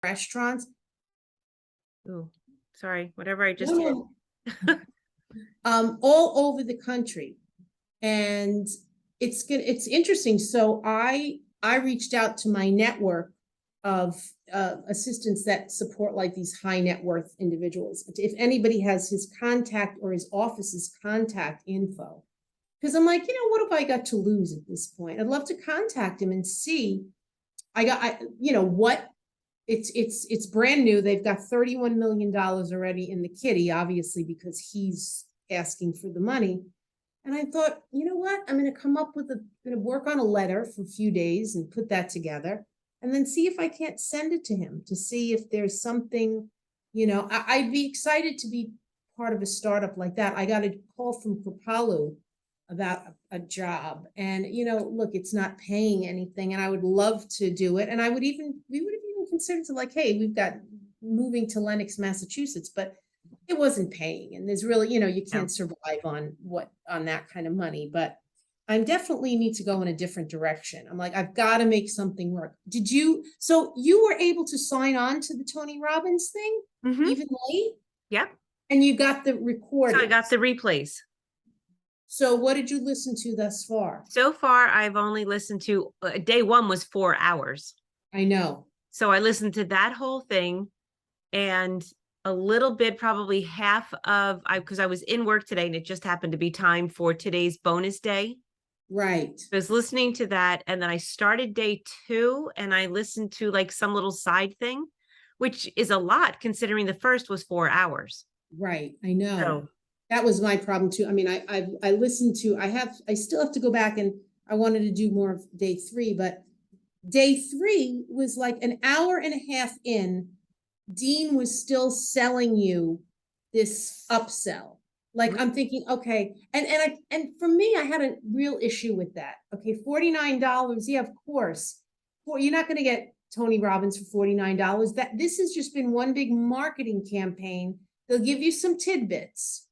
restaurants. Ooh, sorry, whatever I just No, hit. no. All over the country. And it's interesting. So I reached out to my network of assistants that support like these high net worth individuals. If anybody has his contact or his office's contact info, because I'm like, what have I got to lose at this point? I'd love to contact him and see. What it's brand new. They've got $31 million already in the kitty, obviously, because he's asking for the money. And I thought, you know what? I'm going to going to work on a letter for a few days and put that together and then see if I can't send it to him to see if there's something, I'd be excited to be part of a startup like that. I got a call from Kripalu about a job and, look, it's not paying anything and I would love to do it. And we would have even considered to like, hey, we've got moving to Lenox, Massachusetts, but it wasn't paying. And there's really, you can't survive on that kind of money, but I definitely need to go in a different direction. I'm like, I've got to make something work. So you were able to sign on to the Tony Robbins thing, even late? Yep. And you got the recording. So I got the replays. So what did you listen to thus far? So far, I've only listened to day one was 4 hours. I know. So I listened to that whole thing and a little bit, probably half of because I was in work today and it just happened to be time for today's bonus day. Right. I was listening to that and then I started day 2 and I listened to like some little side thing, which is a lot considering the first was 4 hours. Right. I know. So that was my problem too. I mean, I listened to, I still have to go back and I wanted to do more of day 3, but day 3 was like an hour and a half in. Dean was still selling you this upsell. Like I'm thinking, okay. And for me, I had a real issue with that. Okay. $49. Yeah, of course. You're not going to get Tony Robbins for $49. This has just been one big marketing campaign. They'll give you some tidbits,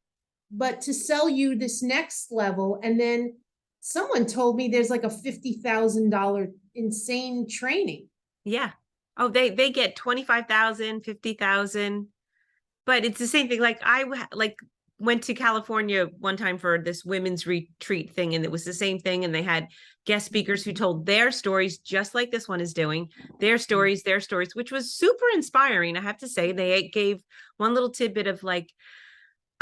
but to sell you this next level. And then someone told me there's like a $50,000 insane training. yeah. Oh, they get 25,000, 50,000, but it's the same thing. Like I went to California one time for this women's retreat thing. And it was the same thing. And they had guest speakers who told their stories, just like this one is doing their stories, which was super inspiring. I have to say, they gave one little tidbit of like,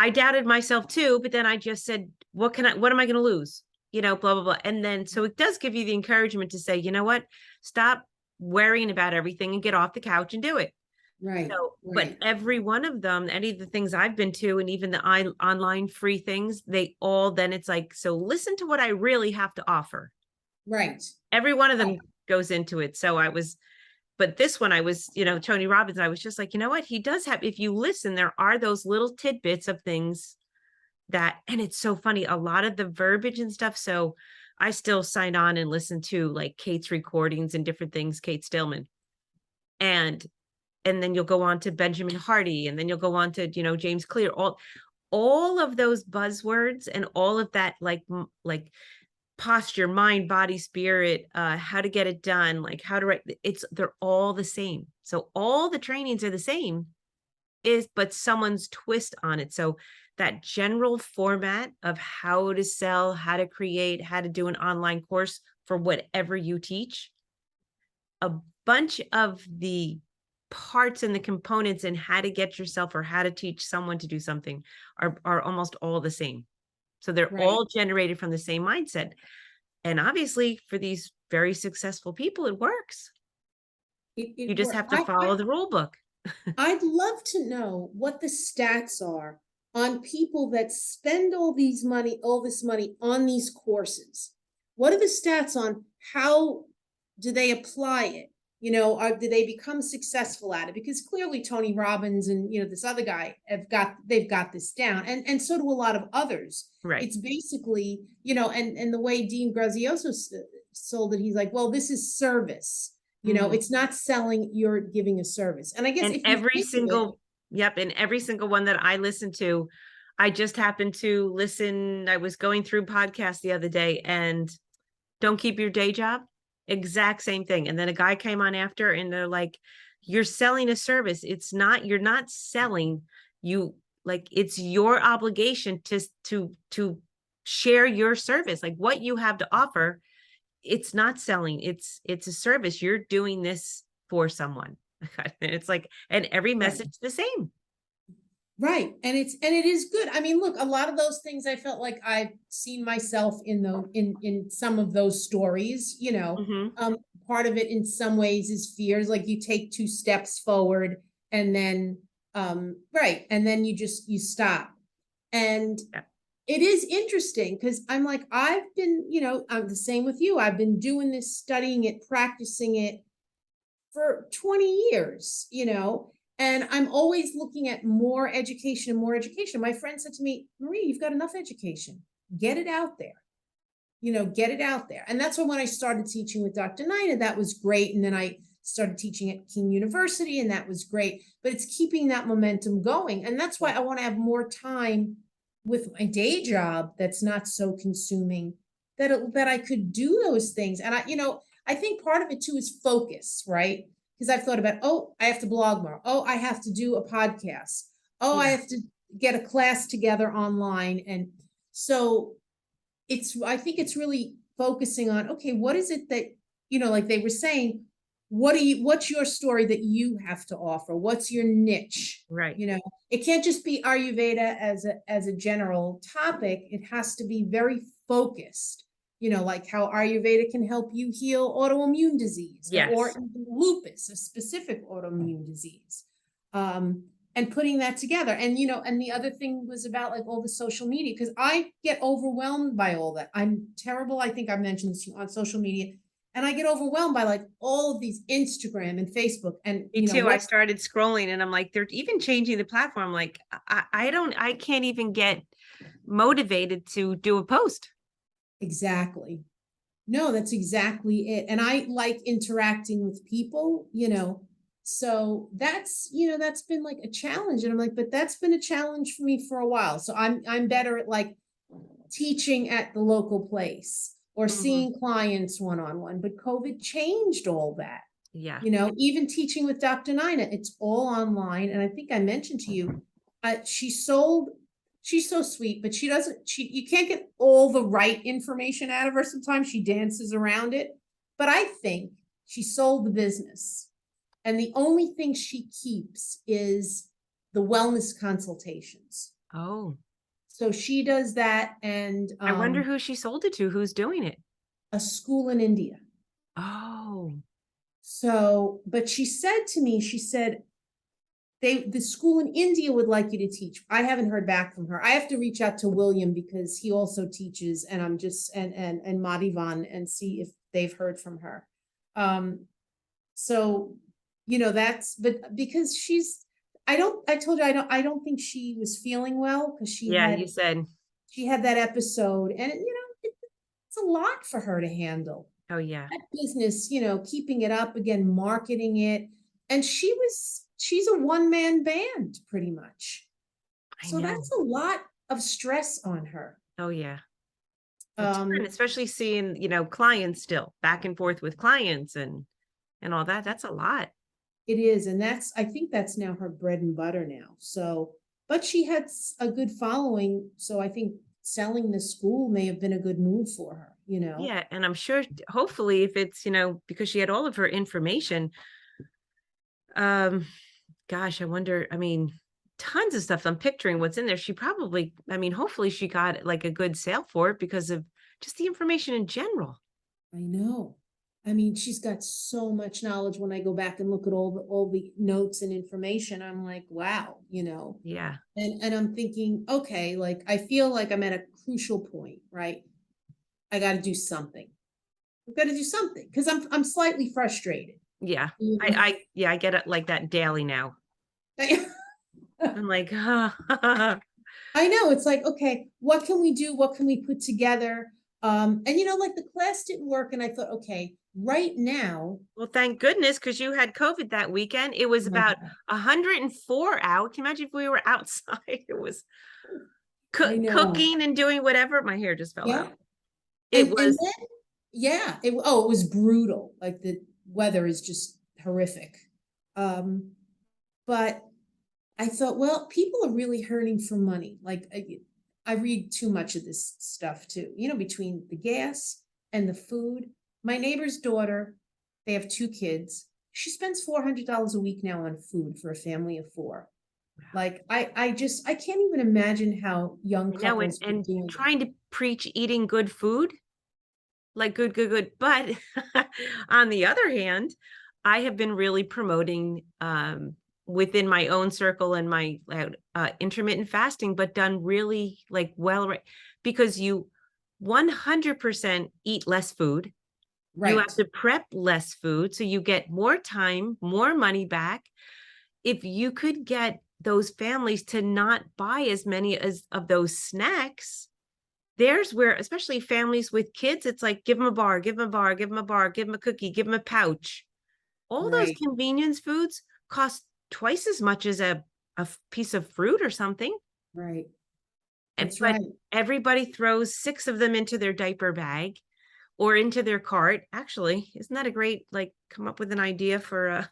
I doubted myself too, but then I just said, what am I going to lose? Blah, blah, blah. And then, so it does give you the encouragement to say, you know what, stop worrying about everything and get off the couch and do it. Right. So, right. But every one of them, any of the things I've been to, and even the online free things, then it's like, so listen to what I really have to offer. Right. Every one of them goes into it. So but this one I was, Tony Robbins, I was just like, you know what, he does have, if you listen, there are those little tidbits of things and it's so funny, a lot of the verbiage and stuff. So I still sign on and listen to like Kate's recordings and different things, Kate Stillman. And then you'll go on to Benjamin Hardy, and then you'll go on to, James Clear, all of those buzzwords and all of that, like posture, mind, body, spirit, how to get it done, like how to write, they're all the same. So all the trainings are the same, but someone's twist on it. So that general format of how to sell, how to create, how to do an online course for whatever you teach, a bunch of the parts and the components and how to get yourself or how to teach someone to do something are almost all the same. So they're all generated from the same mindset. And obviously for these very successful people, it works. You just have to follow the rule book. I'd love to know what the stats are on people that spend all this money on these courses. What are the stats on how do they apply it? Do they become successful at it? Because clearly Tony Robbins and, this other guy they've got this down, and so do a lot of others. Right. It's basically, and the way Dean Grazioso sold it, he's like, well, this is service. It's not selling, you're giving a service. And I guess and every single one that I listen to, I just happened to listen. I was going through podcasts the other day, and Don't Keep Your Day Job. Exact same thing. And then a guy came on after and they're like, you're selling a service. You're not selling, it's your obligation to share your service, like what you have to offer. It's not selling, it's a service. You're doing this for someone. It's like, and every Right. message the same. Right. And it is good. I mean, look, a lot of those things I felt like I've seen myself in some of those stories, Mhm. part of it in some ways is fears, like you take 2 steps forward and then, right. And then you stop. And Yeah. it is interesting because I'm like, I've been, I'm the same with you. I've been doing this, studying it, practicing it for 20 years, and I'm always looking at more education and more education. My friend said to me, Marie, you've got enough education. Get it out there. Get it out there. And that's when I started teaching with Dr. Nina, that was great. And then I started teaching at King University, and that was great. But it's keeping that momentum going. And that's why I want to have more time with my day job that's not so consuming, that I could do those things. And I think part of it too is focus, right? Because I've thought about, oh, I have to blog more. Oh, I have to do a podcast. Oh, I Yeah. have to get a class together online. And so I think it's really focusing on, okay, what is it that, like they were saying, what's your story that you have to offer? What's your niche? Right. It can't just be Ayurveda as a general topic. It has to be very focused, like how Ayurveda can help you heal autoimmune disease or Yes. lupus, a specific autoimmune disease. And putting that together. And, and the other thing was about like all the social media, because I get overwhelmed by all that. I'm terrible. I think I mentioned this on social media, and I get overwhelmed by like all of these Instagram and Facebook and, Me too. I what, started scrolling and I'm like, they're even changing the platform. Like, I can't even get motivated to do a post. exactly. No, that's exactly it. And I like interacting with people, so that's been like a challenge. And I'm like, but that's been a challenge for me for a while. So I'm better at like teaching at the local place or Mhm. seeing clients one-on-one. But COVID changed all that. Yeah. Even teaching with Dr. Nina, it's all online. And I think I mentioned to you, she's so sweet, but you can't get all the right information out of her. Sometimes she dances around it, but I think she sold the business. And the only thing she keeps is the wellness consultations. Oh, So she does that, and I wonder who she sold it to, who's doing it. a school in India. Oh, So, but she said to me, she said, the school in India would like you to teach. I haven't heard back from her. I have to reach out to William because he also teaches, and I'm just and Madivan, and see if they've heard from her. So that's, but because I told you I don't think she was feeling well because yeah, you said, she had that episode, and it's a lot for her to handle. oh yeah, That business, keeping it up again, marketing it. And she's a one-man band pretty much. I So know. that's a lot of stress on her. Oh yeah. A ton, Um, especially seeing, clients still back and forth with clients and all that. That's a lot. it is, and I think that's now her bread and butter now. So, but she had a good following, so I think selling the school may have been a good move for her. Yeah. And I'm sure, hopefully, if it's, because she had all of her information, um, gosh, I wonder, I mean, tons of stuff. I'm picturing what's in there. She probably, I mean, hopefully she got like a good sale for it because of just the information in general. I know. I mean, she's got so much knowledge. When I go back and look at all the notes and information, I'm like, wow. Yeah. And I'm thinking, okay, like I feel like I'm at a crucial point, right? I got to do something. I've got to do something because I'm slightly frustrated. Yeah. You Yeah, I get it like that daily now. know? I'm like, I know, it's like, okay, what can we do? What can we put together? And like the class didn't work, and I thought, okay, right now, well, thank goodness, because you had COVID that weekend. It was oh my about God, 104 out. Can you imagine if we were outside? It was I know. cooking and doing whatever. My hair just fell Yeah. out. It And was, then, yeah, it was brutal. Like the weather is just horrific. But I thought, well, people are really hurting for money. Like I read too much of this stuff too, between the gas and the food. My neighbor's daughter, they have 2 kids. She spends $400 a week now on food for a family of 4. Like I can't even imagine how young I know, couples are and doing that. trying to preach eating good food, like good, good, good. But on the other hand, I have been really promoting within my own circle and my intermittent fasting, but done really like well, right? Because you 100% eat less food. You have Right, to prep less food, so you get more time, more money back. If you could get those families to not buy as many as of those snacks, there's where, especially families with kids, it's like, give them a bar, give them a bar, give them a bar, give them a cookie, give them a pouch. All those right, convenience foods cost twice as much as a piece of fruit or something. right. And, That's but right. everybody throws 6 of them into their diaper bag or into their cart. Actually, isn't that a great, like, come up with an idea for a,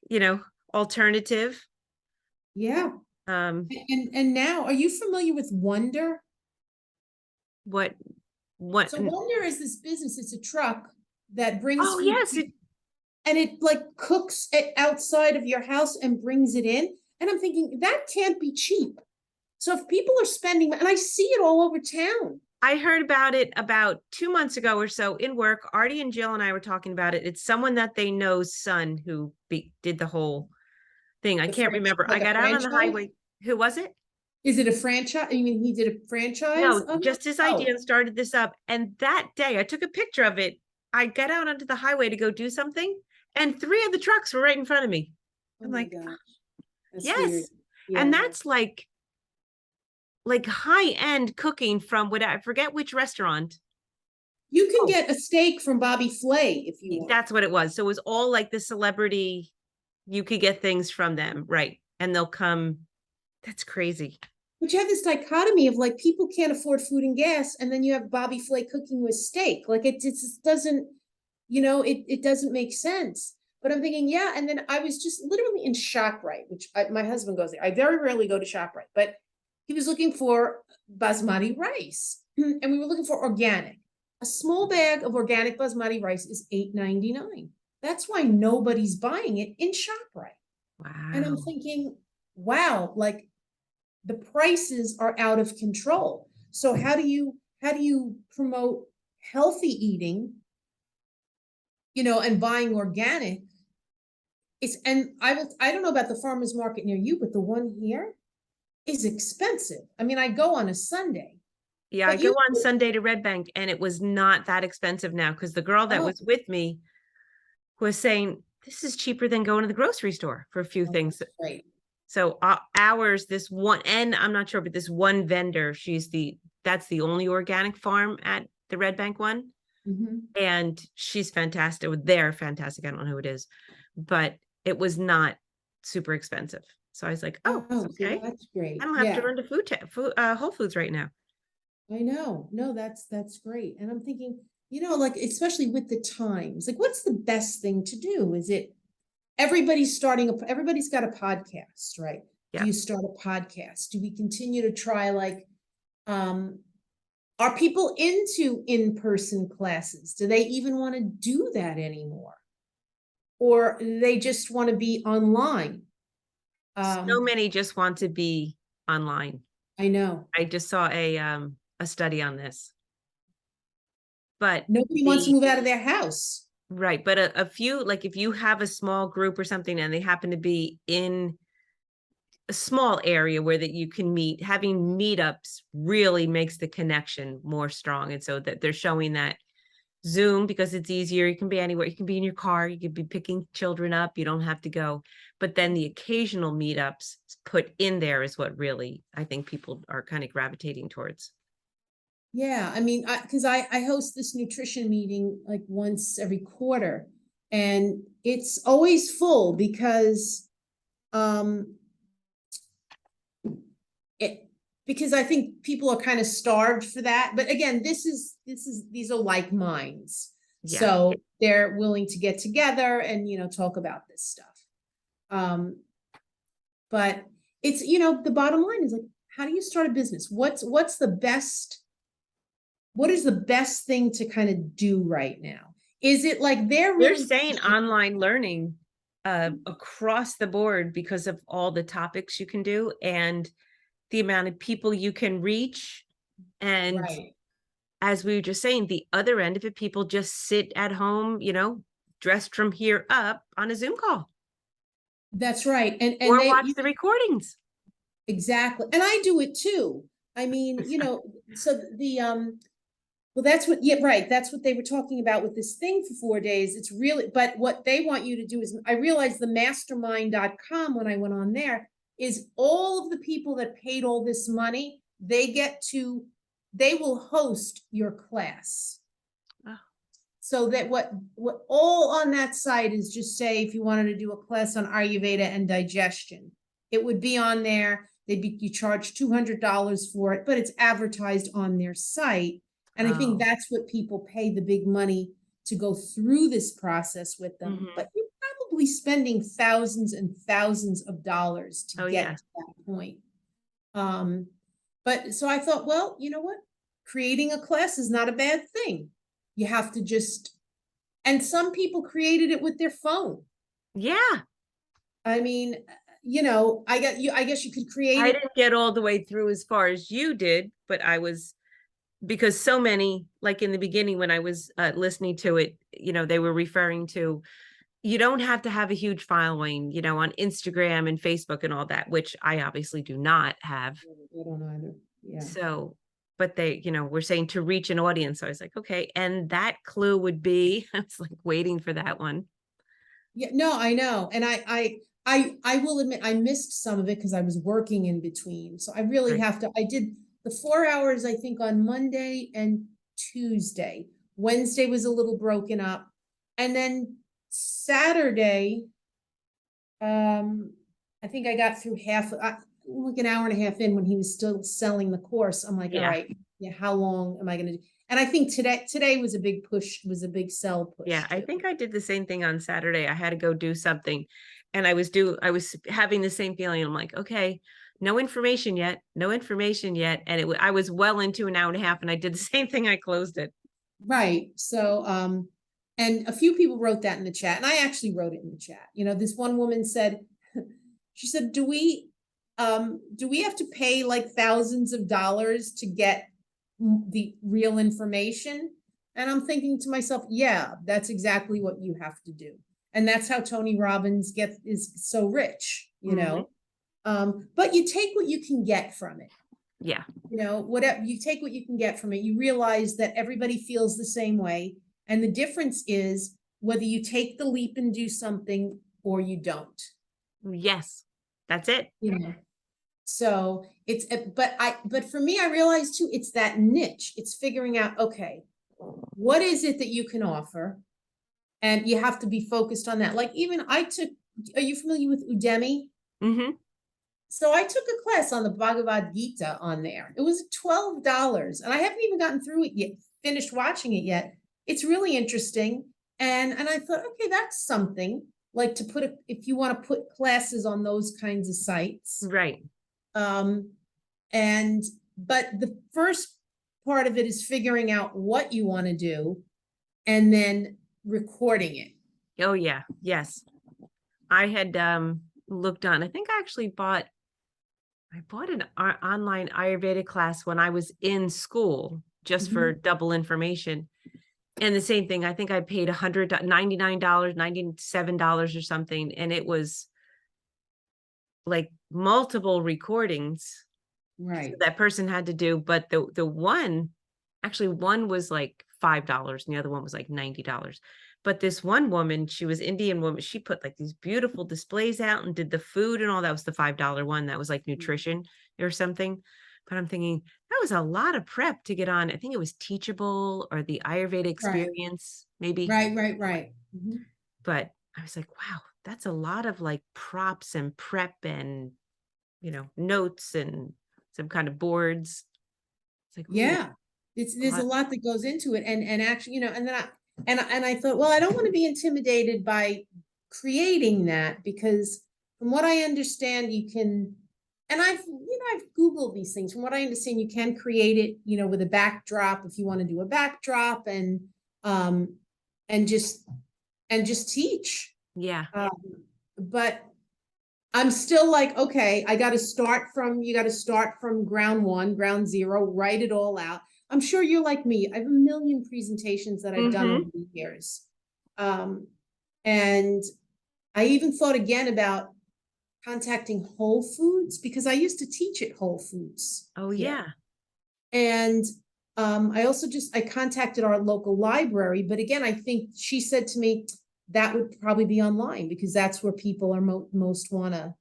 you know, alternative? Yeah. Um, And now, are you familiar with Wonder? what, what? So Wonder is this business. It's a truck that brings Oh, food yes. and it like cooks it outside of your house and brings it in. And I'm thinking that can't be cheap. So if people are spending, and I see it all over town. I heard about it about 2 months ago or so in work. Artie and Jill and I were talking about it. It's someone that they know's son who did the whole thing. I The can't French, remember. I like a got out on the franchise. highway. Who was it? Is it a franchise? You mean he did a franchise No, of it? just his idea Oh, and started this up. And that day I took a picture of it. I got out onto the highway to go do something, and 3 of the trucks were right in front of me. oh I'm my like, gosh, that's weird. yes. And Yeah. that's like high end cooking from what I forget which restaurant. You can Oh, get a steak from Bobby Flay if you want. that's what it was. So it was all like the celebrity, you could get things from them, right? And they'll come. That's crazy. But you have this dichotomy of like people can't afford food and gas, and then you have Bobby Flay cooking with steak. Like it just doesn't, it doesn't make sense. But I'm thinking, yeah. And then I was just literally in ShopRite, which my husband goes there. I very rarely go to ShopRite, but he was looking for basmati rice, and we were looking for organic. A small bag of organic basmati rice is $8.99. That's why nobody's buying it in ShopRite. And I'm Wow. thinking, wow, like the prices are out of control. So how do you promote healthy eating, and buying organic? And I don't know about the farmers market near you, but the one here is expensive. I mean, I go on a Sunday, Yeah, I but go you on Sunday to Red Bank and it was not that expensive now because the girl that oh, was with me was saying this is cheaper than going to the grocery store for a few oh, things. that's great. So ours, this one, and I'm not sure, but this one vendor, that's the only organic farm at the Red Bank one. Mhm. And she's fantastic. They're fantastic. I don't know who it is, but it was not super expensive. So I was like, oh, Oh, so okay. that's I great. don't have to Yeah, run to Whole Foods right now. I know. No, that's great. And I'm thinking, like especially with the times, like what's the best thing to do? Is it everybody's got a podcast, right? Do Yeah. you start a podcast? Do we continue to try like um are people into in-person classes? Do they even want to do that anymore? Or they just want to be online? So Um, many just want to be online. I know. I just saw a study on this. But Nobody wants to the move out of their house. right, but a few, like if you have a small group or something and they happen to be in a small area where that you can meet, having meetups really makes the connection more strong. And so that they're showing that Zoom, because it's easier, you can be anywhere, you can be in your car, you could be picking children up, you don't have to go. But then the occasional meetups put in there is what really I think people are kind of gravitating towards. Yeah, I mean, because I host this nutrition meeting like once every quarter, and it's always full because um it because I think people are kind of starved for that. But again, these are like minds. Yeah. So they're willing to get together and, talk about this stuff. But it's, the bottom line is like, how do you start a business? What is the best thing to kind of do right now? Is it like they're They're really saying online learning across the board because of all the topics you can do and the amount of people you can reach. And right? as we were just saying, the other end of it, people just sit at home, dressed from here up on a Zoom call That's right. And or watch the recordings. exactly. And I do it too. I mean, so well, that's what, yeah, right. That's what they were talking about with this thing for 4 days. It's really, but what they want you to do is, I realized the mastermind.com, when I went on there, is all of the people that paid all this money, they will host your class. Oh. So that what all on that site is, just say, if you wanted to do a class on Ayurveda and digestion, it would be on there. You charge $200 for it, but it's advertised on their site. And I think that's what people pay the big money to go through this process with them. Mhm. But you're probably spending thousands and thousands of dollars to get to that point. But so I thought, well, you know what? Creating a class is not a bad thing. You have to and some people created it with their phone. Yeah. I mean, I guess you could create I it. didn't get all the way through as far as you did, but I was, because so many, like in the beginning when I was listening to it, they were referring to, you don't have to have a huge following, on Instagram and Facebook and all that, which I obviously do not have. I don't either. Yeah. So, but they, were saying to reach an audience. So I was like, okay. And that clue would be, I was like waiting for that one. Yeah, no, I know. And I will admit I missed some of it because I was working in between. So I really Right. I did the 4 hours, I think, on Monday and Tuesday. Wednesday was a little broken up. And then Saturday, I think I got through like an hour and a half in, when he was still selling the course. I'm like, all Yeah. right, yeah, how long am I going to do? And I think today was a big push, was a big sell push. Yeah, I too. think I did the same thing on Saturday. I had to go do something and I was having the same feeling. I'm like, okay, no information yet, no information yet. And I was well into an hour and a half and I did the same thing. I closed it. Right. So, and a few people wrote that in the chat, and I actually wrote it in the chat. This one woman said, she said, do we have to pay like thousands of dollars to get the real information? And I'm thinking to myself, yeah, that's exactly what you have to do. And that's how Tony Robbins is so rich, but you take what you can get from it. Yeah. Whatever you take, what you can get from it, you realize that everybody feels the same way. And the difference is whether you take the leap and do something or you don't. Yes, that's it. So it's, but for me, I realized too, it's that niche. It's figuring out, okay, what is it that you can offer? And you have to be focused on that. Like are you familiar with Udemy? Mm-hmm. So I took a class on the Bhagavad Gita on there. It was $12 and I haven't even gotten through it yet, finished watching it yet. It's really interesting. And I thought, okay, that's something like to put if you want to put classes on those kinds of sites. Right. But the first part of it is figuring out what you want to do and then recording it. Oh yeah. Yes. I had looked on, I think I actually bought an online Ayurveda class when I was in school, just for double information. And the same thing, I think I paid $199, $97 or something. And it was like multiple recordings. Right. That person had to do, but the one was like $5 and the other one was like $90. But this one woman, she was Indian woman, she put like these beautiful displays out and did the food and all. That was the $5 one. That was like nutrition or something. But I'm thinking that was a lot of prep to get on. I think it was Teachable or the Ayurveda Experience, maybe. Right. But I was like, wow, that's a lot of like props and prep and, notes and some kind of boards. It's like, yeah, there's a lot that goes into it. And actually, and then And I thought, well, I don't want to be intimidated by creating that, because from what I understand, you can, and I've Googled these things. From what I understand, you can create it, with a backdrop if you want to do a backdrop, um and just teach. Yeah. Um, but I'm still like, okay, you got to start from ground zero, write it all out. I'm sure you're like me. I have a million presentations that I've done over the years. And I even thought again about contacting Whole Foods, because I used to teach at Whole Foods. Oh, here. yeah. And I contacted our local library, but again, I think she said to me that would probably be online, because that's where people are most want to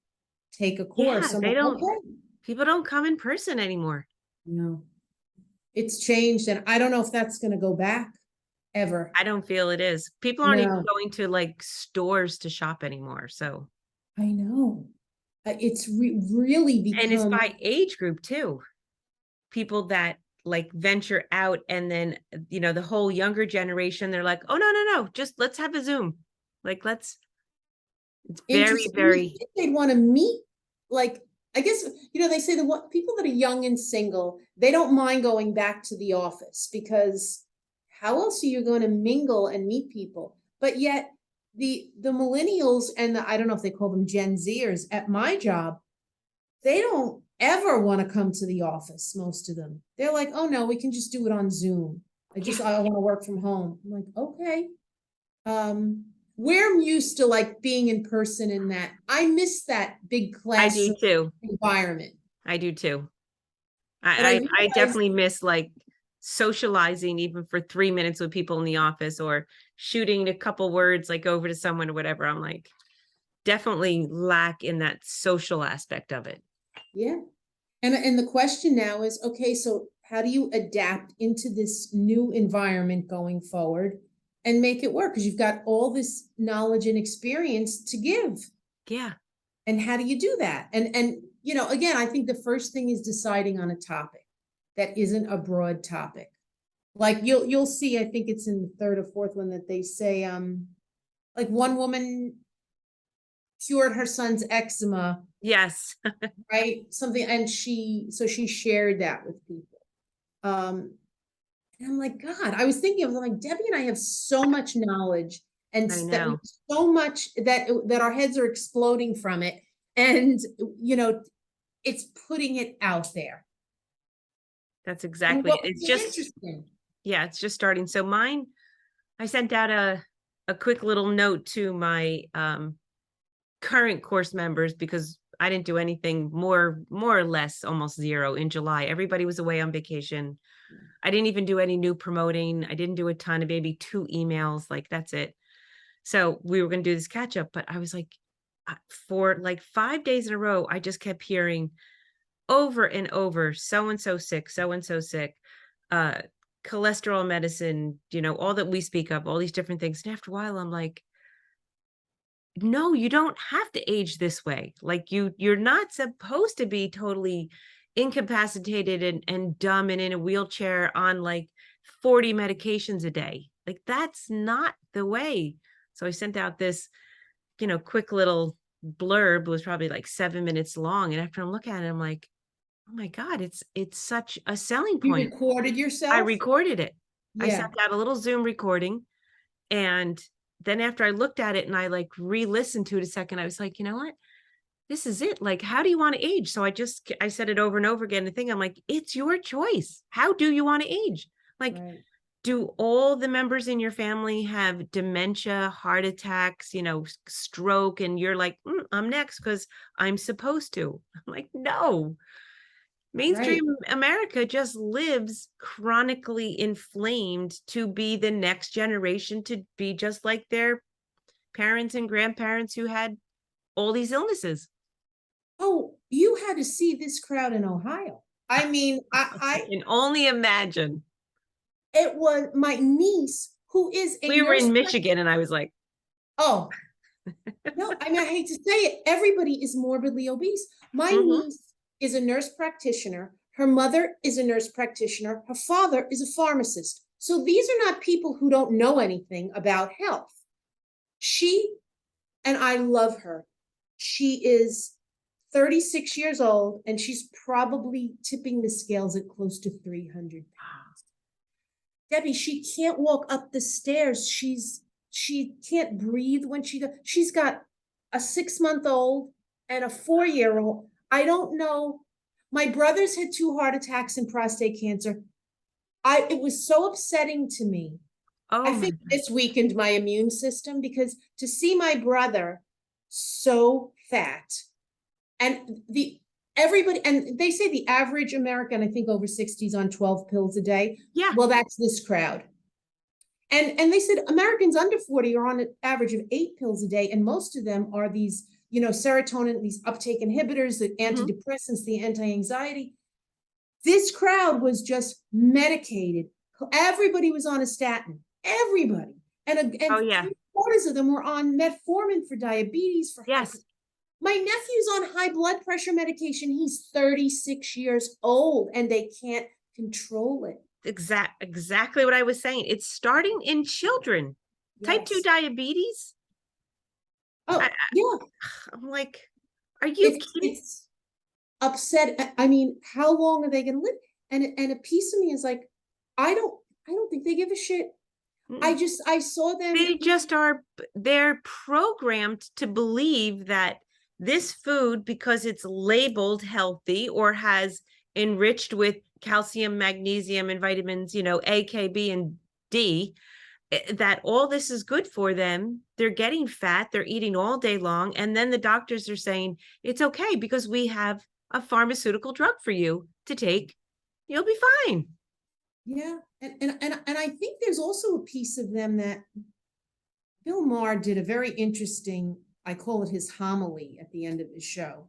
take a course. Yeah, I'm they like, don't, okay, people don't come in person anymore. no, it's changed, and I don't know if that's going to go back ever. I don't feel it is. People aren't even No, going to like stores to shop anymore. So, I know. It's really and it's become, by age group too. People that like venture out, and then, the whole younger generation, they're like, oh, no, just let's have a Zoom. Like, it's very, interesting. You very, think they'd want to meet, like, I guess, they say that what people that are young and single, they don't mind going back to the office, because how else are you going to mingle and meet people? But yet the millennials and I don't know if they call them Gen Zers at my job, they don't ever want to come to the office. Most of them, they're like, oh no, we can just do it on Zoom. yeah, I want to work from home. I'm like, okay. We're used to like being in person, in that I miss that big I do classroom too. environment. I do too. And I I realized, definitely miss like socializing even for 3 minutes with people in the office, or shooting a couple words like over to someone or whatever. I'm like, definitely lack in that social aspect of it. yeah. And the question now is, okay, so how do you adapt into this new environment going forward and make it work? Because you've got all this knowledge and experience to give. Yeah. And how do you do that? And again, I think the first thing is deciding on a topic that isn't a broad topic. Like you'll see, I think it's in the third or fourth one that they say, like one woman cured her son's eczema, Yes. right? Something, and she shared that with people. And I'm like, God, I was thinking of, like, Debbie and I have so much knowledge, and I that we know. so much that our heads are exploding from it. And it's putting it out there. That's And exactly it. what would It's be just, interesting. yeah, it's just starting. So mine, I sent out a quick little note to my current course members, because I didn't do anything, more or less almost zero in July. Everybody was away on vacation. I didn't even do any new promoting. I didn't do a ton of, maybe 2 emails, like that's it. So we were going to do this catch up, but I was like, for like 5 days in a row, I just kept hearing over and over, so and so sick, so and so sick, uh, cholesterol medicine, all that we speak of, all these different things. And after a while, I'm like, no, you don't have to age this way. Like, you're not supposed to be totally incapacitated and dumb and in a wheelchair on like 40 medications a day. Like, that's not the way. So I sent out this, quick little blurb. It was probably like 7 minutes long. And after I'm looking at it, I'm like, oh my God, it's such a selling You point. recorded I yourself? recorded it. I Yeah. sent out a little Zoom recording, and then after I looked at it and I like re-listened to it a second, I was like, you know what? This is it. Like, how do you want to age? So I said it over and over again. The thing, I'm like, it's your choice. How do you want to age? Like, Right. do all the members in your family have dementia, heart attacks, stroke, and you're like, I'm next because I'm supposed to? I'm like, no. Mainstream Right. America just lives chronically inflamed to be the next generation, to be just like their parents and grandparents who had all these illnesses. Oh, you had to see this crowd in Ohio. I mean, I can only imagine. it was my niece, who is a We were nurse. in Michigan, and I was like, Oh, no, I mean, I hate to say it, everybody is morbidly obese. My mhm. niece is a nurse practitioner. Her mother is a nurse practitioner. Her father is a pharmacist. So these are not people who don't know anything about health. She, and I love her. She is 36 years old and she's probably tipping the scales at close to 300 pounds. Debbie, she can't walk up the stairs. She can't breathe when she's got a 6-month-old and a 4-year-old. I don't know. My brothers had 2 heart attacks and prostate cancer. It was so upsetting to me. Oh I my think God. this weakened my immune system because to see my brother so fat and everybody, and they say the average American, I think over 60 is on 12 pills a day. Yeah. Well, that's this crowd. And they said Americans under 40 are on an average of 8 pills a day, and most of them are these, serotonin, these uptake inhibitors, the antidepressants, the anti-anxiety. This crowd was just medicated. Everybody was on a statin. Everybody. And Oh yeah. 3/4 of them were on metformin for diabetes, for Yes. my nephew's on high blood pressure medication. He's 36 years old and they can't control it. Exactly what I was saying. It's starting in children. Type 2 Yes. diabetes. Oh, yeah. I'm like, are you kidding? It's upset. I mean, how long are they going to live? And a piece of me is like, I don't think they give a shit. Mm-mm. I saw them. They just are, they're programmed to believe that this food, because it's labeled healthy or has enriched with calcium, magnesium, and vitamins, A, K, B, and D, that all this is good for them. They're getting fat, they're eating all day long. And then the doctors are saying, it's okay because we have a pharmaceutical drug for you to take. You'll be fine. Yeah. And I think there's also a piece of them that Bill Maher did a very interesting, I call it his homily at the end of his show.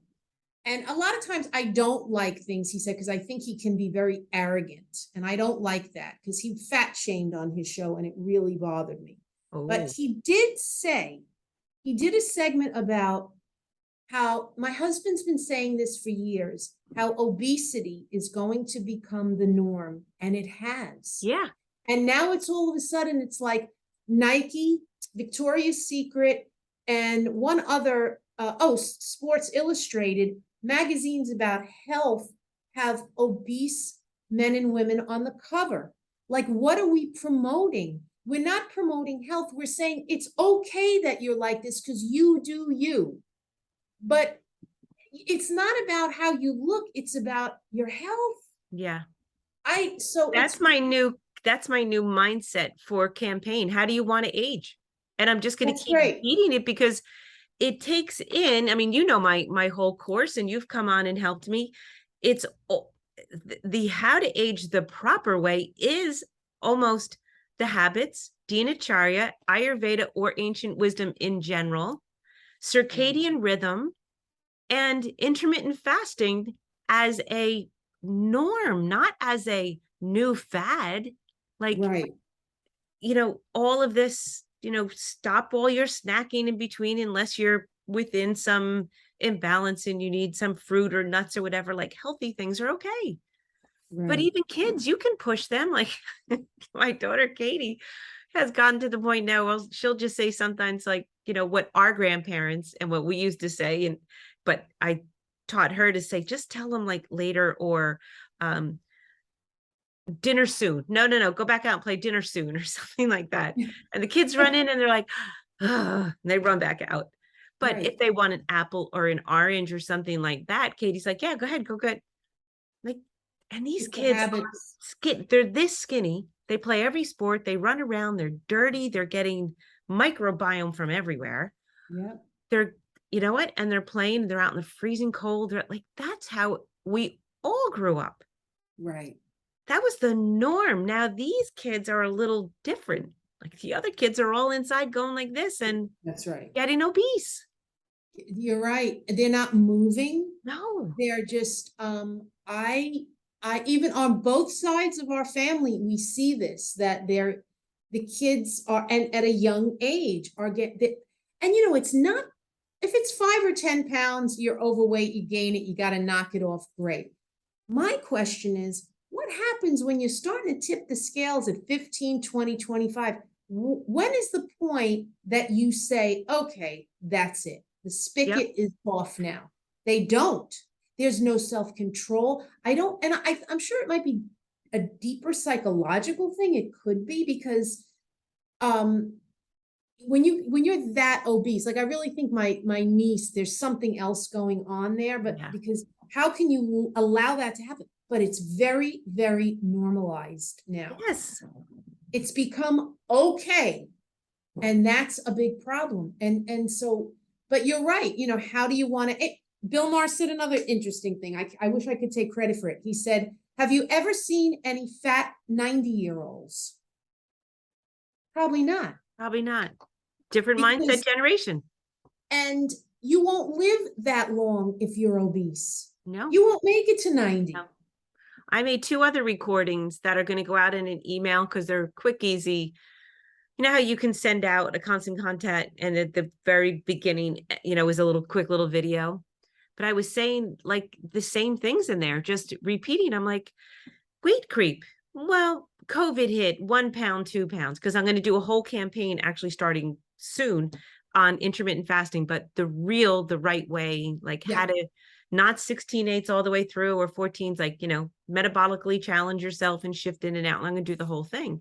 And a lot of times I don't like things he said because I think he can be very arrogant. And I don't like that because he fat shamed on his show and it really bothered me. But Oh, he did a segment about how my husband's been saying this for years, how obesity is going to become the norm. And it has. yeah. And now it's all of a sudden, it's like Nike, Victoria's Secret, and one other, Sports Illustrated magazines about health have obese men and women on the cover. Like, what are we promoting? We're not promoting health. We're saying it's okay that you're like this because you do you. But it's not about how you look, it's about your health. Yeah. It's That's my new mindset for campaign. How do you want to age? And I'm just going to that's keep great. eating it because it takes in, I mean, my whole course and you've come on and helped me. It's the how to age the proper way is almost the habits, dinacharya, Ayurveda, or ancient wisdom in general, circadian rhythm, and intermittent fasting as a norm, not as a new fad. Like, Right. All of this, stop all your snacking in between unless you're within some imbalance and you need some fruit or nuts or whatever. Like, healthy things are okay. But Right. even kids, you can push them. Like my daughter Katie has gotten to the point now, well, she'll just say sometimes like, what our grandparents and what we used to say. But I taught her to say, just tell them like later or dinner soon. No, go back out and play dinner soon or something like that. And the kids run in and they're like, and they run back out. But Right. if they want an apple or an orange or something like that, Katie's like, yeah, go ahead, go get. Like, and these It's the kids habits. they're this skinny. They play every sport. They run around. They're dirty. They're getting microbiome from everywhere. Yeah. They're, you know what? And they're playing. They're out in the freezing cold. They're like, that's how we all grew up. Right. That was the norm. Now these kids are a little different. Like the other kids are all inside going like this and That's right. getting obese. You're right. They're not moving. No. They're just I even on both sides of our family, we see this, that the kids are, and at a young age are and it's not, if it's 5 or 10 pounds, you're overweight, you gain it, you got to knock it off. Great. My question is, what happens when you're starting to tip the scales at 15, 20, 25? When is the point that you say, okay, that's it? The Yep. spigot is off now. They don't. There's no self-control. I don't, and I'm sure it might be a deeper psychological thing. It could be because um when you're that obese, like I really think my niece, there's something else going on there, but Yeah. because how can you allow that to happen? But it's very, very normalized now. Yes. It's become okay. And that's a big problem. And so, but you're right, how do you want to Bill Maher said another interesting thing. I wish I could take credit for it. He said, have you ever seen any fat 90-year-olds? Probably not. Probably not. Different mindset Because generation. and you won't live that long if you're obese. No. You won't make it to 90. No. I made 2 other recordings that are going to go out in an email because they're quick, easy. You know how you can send out a constant contact and at the very beginning, is a little quick little video. But I was saying like the same things in there, just repeating. I'm like, weight creep. Well, COVID hit 1 pound, 2 pounds, because I'm going to do a whole campaign actually starting soon on intermittent fasting, but the right way, like Yeah. how to not 16/8 all the way through or 14s, like, metabolically challenge yourself and shift in and out. And I'm going to do the whole thing.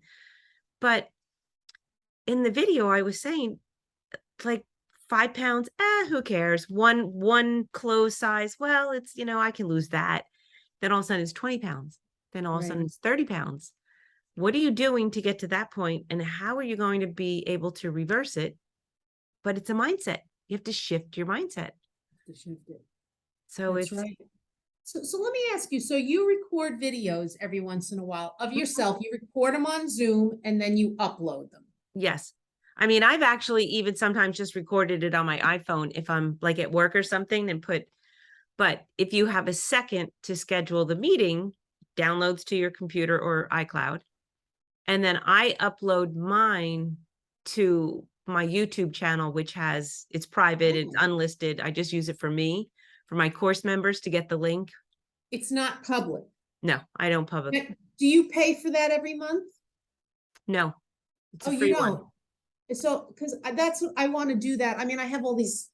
But in the video, I was saying like 5 pounds, who cares? One clothes size. Well, it's, I can lose that. Then all of a sudden it's 20 pounds. Then all of a sudden Right. it's 30 pounds. What are you doing to get to that point? And how are you going to be able to reverse it? But it's a mindset. You have to shift your mindset. To shift it. So That's it's, right. So let me ask you, so you record videos every once in a while of yourself, you record them on Zoom and then you upload them. yes. I mean, I've actually even sometimes just recorded it on my iPhone if I'm like at work or something and but if you have a second to schedule the meeting, downloads to your computer or iCloud, and then I upload mine to my YouTube channel, which it's private, it's Oh. unlisted. I just use it for me, for my course members to get the link. It's not public. No, I don't public. Do you pay for that every month? No, it's Oh, a you free one. don't? So, because that's what I want to do that. I mean, I have all these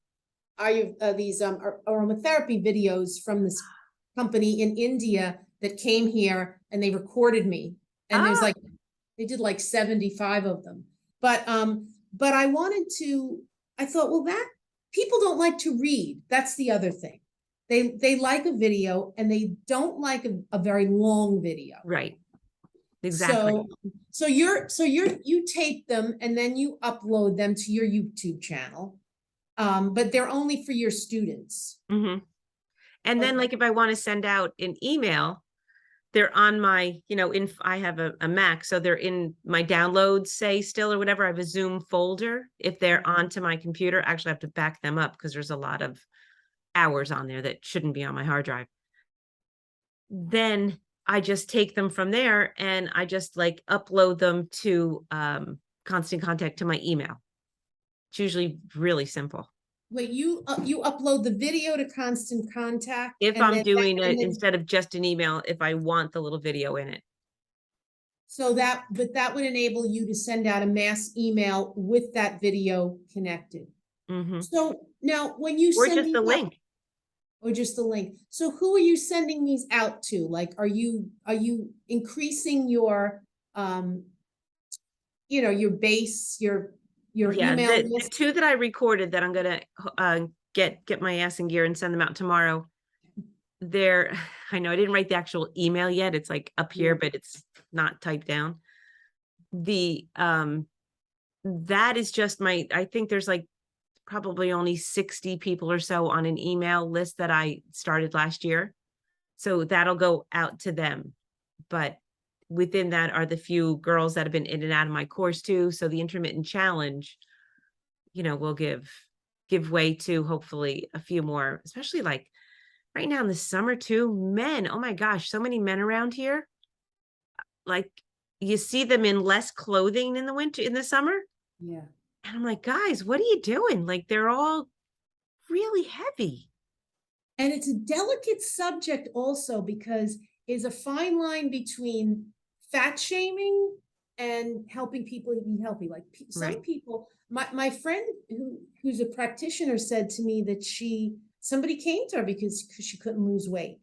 aromatherapy videos from this company in India that came here and they recorded me. And there's Ah, they did like 75 of them. But I thought, well, that people don't like to read. That's the other thing. They like a video and they don't like a very long video. right. Exactly. You tape them and then you upload them to your YouTube channel. But they're only for your students. Mm-hmm. And then Okay. like if I want to send out an email, they're on my, I have a Mac, so they're in my downloads, say still or whatever. I have a Zoom folder. If they're onto my computer, actually I have to back them up because there's a lot of hours on there that shouldn't be on my hard drive. Then I just take them from there and I just like upload them to Constant Contact to my email. It's usually really simple. Wait, you upload the video to Constant Contact If and I'm then doing it then instead of just an email, if I want the little video in it. but that would enable you to send out a mass email with that video connected. Mm-hmm. So now when you Or send just these the out, link. or just the link. So who are you sending these out to? Like, are you increasing your your base, your Yeah, email the list? 2 that I recorded that I'm gonna get my ass in gear and send them out tomorrow. They're I know I didn't write the actual email yet. It's like up here, but it's not typed down. The that is just I think there's like probably only 60 people or so on an email list that I started last year. So that'll go out to them. But within that are the few girls that have been in and out of my course too. So the intermittent challenge, will give way to hopefully a few more, especially like right now in the summer too. Men, oh my gosh, so many men around here. Like you see them in less clothing in the summer. Yeah. And I'm like, guys, what are you doing? Like they're all really heavy. And it's a delicate subject also because is a fine line between fat shaming and helping people be healthy. Like some Right. people, my friend who's a practitioner said to me that somebody came to her because she couldn't lose weight.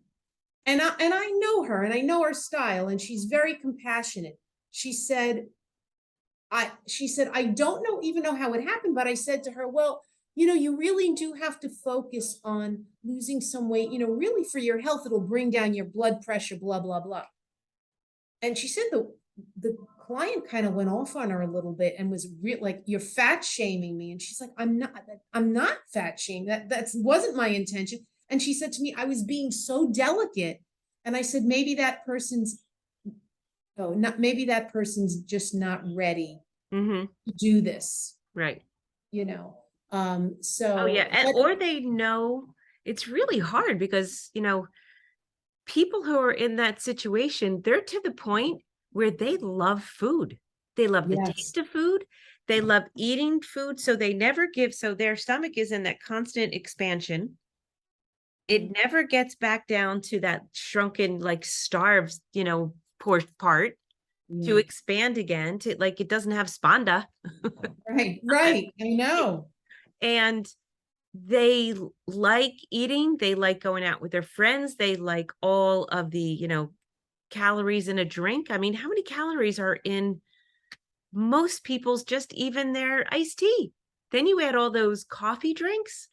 And I know her and I know her style, and she's very compassionate. She said, I don't even know how it happened, but I said to her, well, you really do have to focus on losing some weight, really for your health. It'll bring down your blood pressure, blah, blah, blah. And she said the client kind of went off on her a little bit and was like, you're fat shaming me. And she's like, I'm not fat shaming. That wasn't my intention. And she said to me, I was being so delicate. And I said, maybe that person's just not ready Mm-hmm. to do this, Right. you know. Oh yeah. And, But or they know it's really hard because, people who are in that situation, they're to the point where they love food. They love the yes, taste of food. They love eating food. So they never give, so their stomach is in that constant expansion. It never gets back down to that shrunken, like starved, poor part to yeah, expand again to like, it doesn't have sponda. right, I know. And they like eating, they like going out with their friends, they like all of the, calories in a drink. I mean, how many calories are in most people's just even their iced tea? Then you add all those coffee drinks.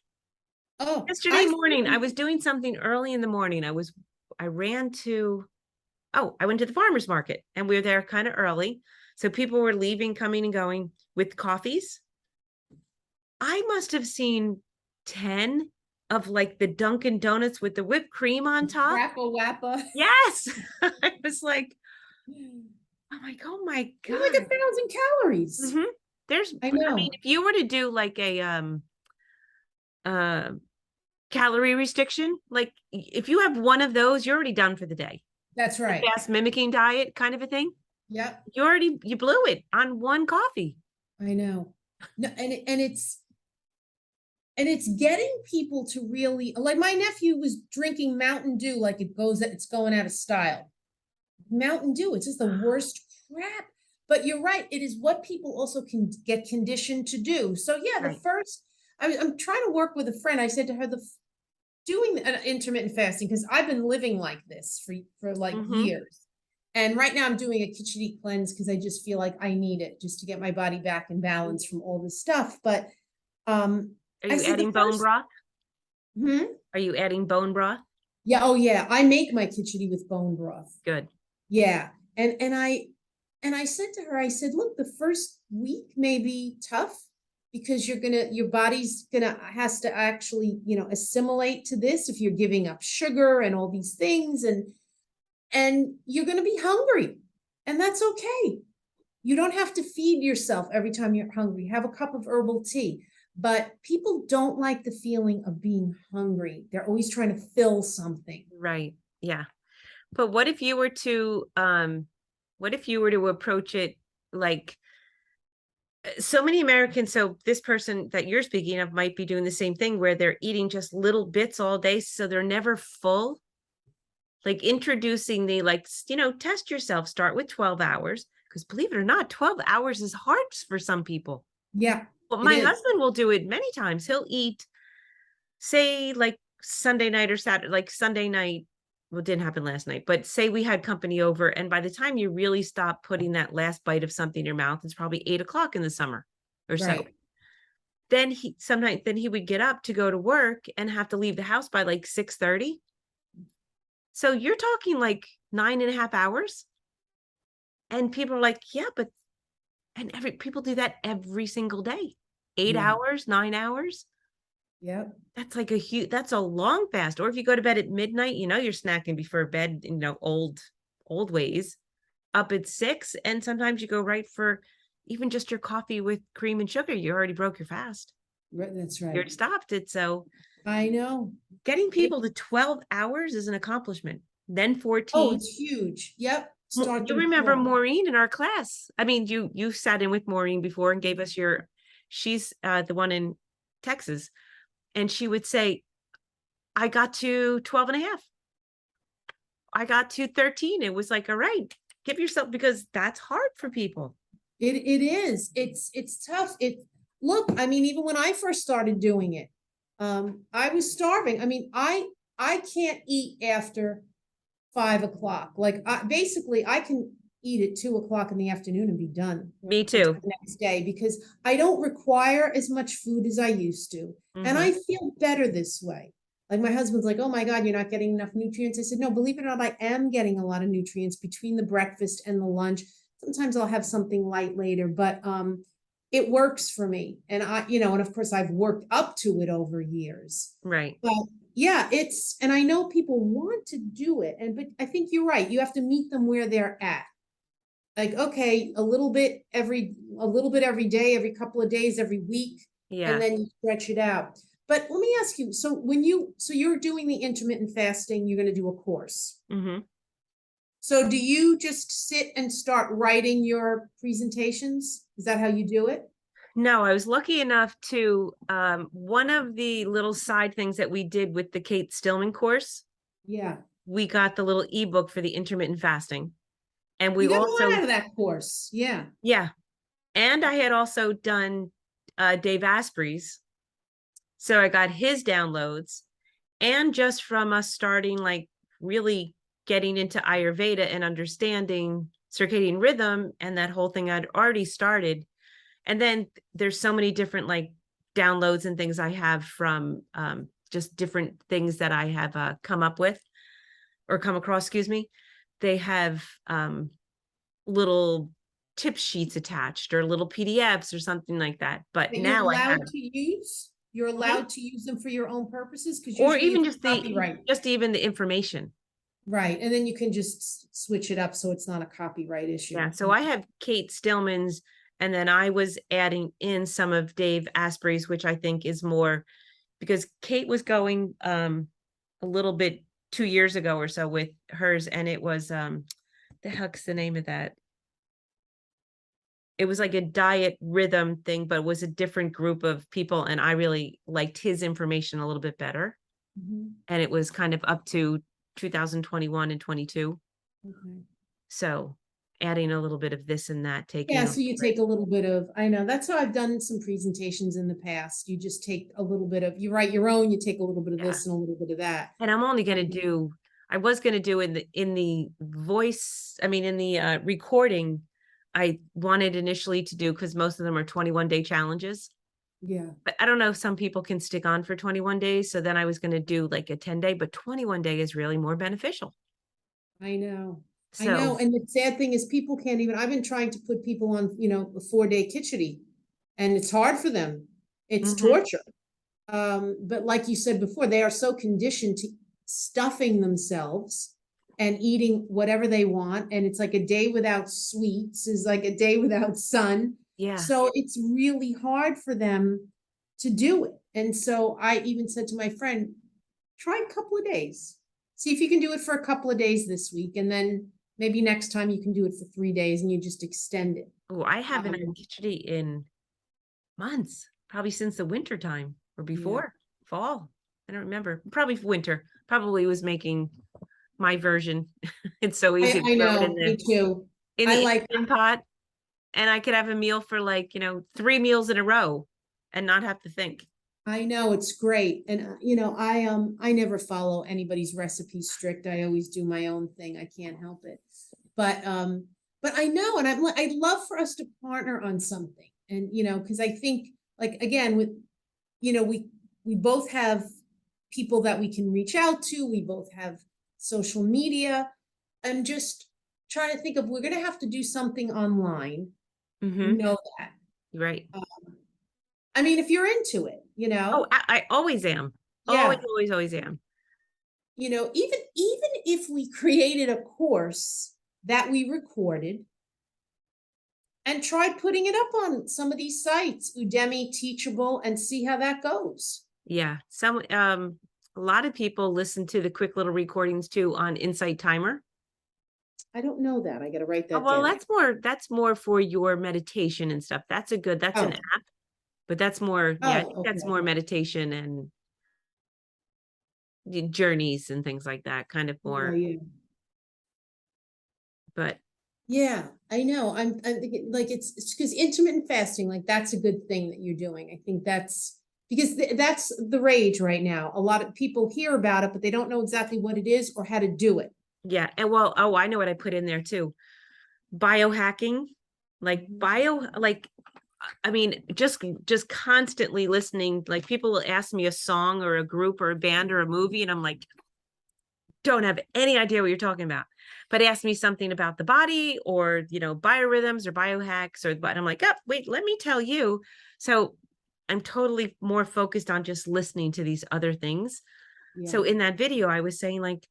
Oh, Yesterday morning, I was doing something early in the morning. I went to the farmer's market and we were there kind of early. So people were leaving, coming and going with coffees. I must have seen 10 of like the Dunkin' Donuts with the whipped cream on top. Rappa Wappa. Yes. I was like, I'm like, oh my You're God. like 1,000 calories. Mhm. I I mean, know. if you were to do like a uh calorie restriction, like if you have one of those, you're already done for the day. That's The right. fast mimicking diet kind of a thing. Yep, You blew it on one coffee. I know. No, and it's getting people to really, like, my nephew was drinking Mountain Dew like it's going out of style. Mountain Dew, it's just the worst crap. But you're right, it is what people also can get conditioned to do. So yeah, Right. I'm trying to work with a friend. I said to her, doing an intermittent fasting, because I've been living like this for like Mm-hmm. years. And right now I'm doing a kitchen cleanse because I just feel like I need it just to get my body back in balance from all this stuff. But Are I you said the adding bone first, broth? hmm? Are you adding bone broth? Yeah, oh yeah, I make my kitchen with bone broth. Good. Yeah. And I said to her, I said, look, the first week may be tough because your body's has to actually, assimilate to this if you're giving up sugar and all these things, and you're gonna be hungry. And that's okay. You don't have to feed yourself every time you're hungry. Have a cup of herbal tea. But people don't like the feeling of being hungry. They're always trying to fill something. Right. Yeah. But what if you were to approach it like so many Americans, so this person that you're speaking of might be doing the same thing where they're eating just little bits all day, so they're never full. Like introducing the test yourself, start with 12 hours, because believe it or not, 12 hours is hard for some people. Yeah, But it my is. husband will do it many times. He'll eat, say, like Sunday night or Saturday, like Sunday night. Well, it didn't happen last night, but say we had company over, and by the time you really stop putting that last bite of something in your mouth, it's probably 8 o'clock in the summer or so. Right. Then he would get up to go to work and have to leave the house by like 6:30. So you're talking like 9.5 hours. And people are like, yeah, but people do that every single day. 8 hours, 9 hours. Yep. That's a long fast. Or if you go to bed at midnight, you're snacking before bed, old ways, up at 6. And sometimes you go right for even just your coffee with cream and sugar. You already broke your fast. That's You right. already stopped it. So I know. getting people to 12 hours is an accomplishment. Then 14. Oh, it's huge. Yep. Start You them remember small. Maureen in our class? I mean, you sat in with Maureen before and gave us she's the one in Texas, and she would say, I got to 12 and a half. I got to 13. It was like, all right, give yourself, because that's hard for people. It is. It's tough. Look, I mean, even when I first started doing it, I was starving. I mean, I can't eat after 5 o'clock. Like basically I can eat at 2 o'clock in the afternoon and be done Me until too. the next day because I don't require as much food as I used to. And Mhm. I feel better this way. Like my husband's like, oh my God, you're not getting enough nutrients. I said, no, believe it or not, I am getting a lot of nutrients between the breakfast and the lunch. Sometimes I'll have something light later, but it works for me. And and of course I've worked up to it over years. Right. But yeah, and I know people want to do it, but I think you're right. You have to meet them where they're at. Like, okay, a little bit every day, every couple of days, every week, and Yeah. then you stretch it out. But let me ask you, so you're doing the intermittent fasting, you're going to do a course. Hmm. So do you just sit and start writing your presentations? Is that how you do it? No, I was lucky enough to, one of the little side things that we did with the Kate Stillman course, Yeah. we got the little ebook for the intermittent fasting. And we You got a lot also, out of that course. Yeah. yeah. And I had also done Dave Asprey's. So I got his downloads. And just from us starting, like really getting into Ayurveda and understanding circadian rhythm and that whole thing I'd already started. And then there's so many different like downloads and things I have from just different things that I have come up with or come across, excuse me. They have little tip sheets attached or little PDFs or something like that. But That you're now I have, allowed to use? You're Mhm. allowed to use them for your own purposes? Because Or usually even it's just copyright. the information. Right, and then you can just switch it up so it's not a copyright issue. Yeah. So I have Kate Stillman's, and then I was adding in some of Dave Asprey's, which I think is more because Kate was going a little bit 2 years ago or so with hers, and it was the heck's the name of that? It was like a diet rhythm thing, but it was a different group of people, and I really liked his information a little bit better. Mhm. And it was kind of up to 2021 and 22. Okay. So adding a little bit of this and that, Yeah, taking a so you little bit. take a little bit of, I know, that's how I've done some presentations in the past. You just take a little bit of, you write your own, you take a little bit of Yeah. this and a little bit of that. And I'm only going to Um, do, I was going to do in the voice, I mean, in the recording, I wanted initially to do, because most of them are 21-day challenges. Yeah, But I don't know if some people can stick on for 21 days. So then I was going to do like a 10-day, but 21-day is really more beneficial. I know. I know. So, And the sad thing is people can't even, I've been trying to put people on, a 4-day khichdi and it's hard for them. It's mhm, torture. But like you said before, they are so conditioned to stuffing themselves and eating whatever they want. And it's like a day without sweets is like a day without sun. yeah. So it's really hard for them to do it. And so I even said to my friend, try a couple of days. See if you can do it for a couple of days this week. And then maybe next time you can do it for 3 days and you just extend it. Oh, I haven't had Um, khichdi in months, probably since the winter time or yeah. before fall. I don't remember. Probably winter. Probably was making my version. It's so easy to I throw it know, me too. in I the like Instant Pot, and I could have a meal for like, 3 meals in a row and not have to think. I know it's great. And I never follow anybody's recipe strict. I always do my own thing. I can't help it. But I know and I'd love for us to partner on something. And because I think like again with we both have people that we can reach out to. We both have social media. I'm just trying to think of we're going to have to do something online. We Hmm. know that. Right. I mean, if you're into it, Oh, I always am. Always, yeah. always, always am. Even if we created a course that we recorded and tried putting it up on some of these sites, Udemy, Teachable, and see how that goes. Yeah. A lot of people listen to the quick little recordings too on Insight Timer. I don't know that. I got to write Oh, that well, down. that's more for your meditation and stuff. That's an Oh, app, but that's more, yeah, I think oh, that's okay. more meditation and journeys and things like that, kind of Yeah, more. yeah. but Yeah, I know. I'm thinking like it's because intermittent fasting, like that's a good thing that you're doing. I think that's because that's the rage right now. A lot of people hear about it, but they don't know exactly what it is or how to do it. yeah. And well, oh, I know what I put in there too. Biohacking, like I mean, just constantly listening. Like people will ask me a song or a group or a band or a movie, and I'm like, don't have any idea what you're talking about. But ask me something about the body or, biorhythms or biohacks but I'm like, oh, wait, let me tell you. So I'm totally more focused on just listening to these other things. So Yeah. in that video, I was saying like,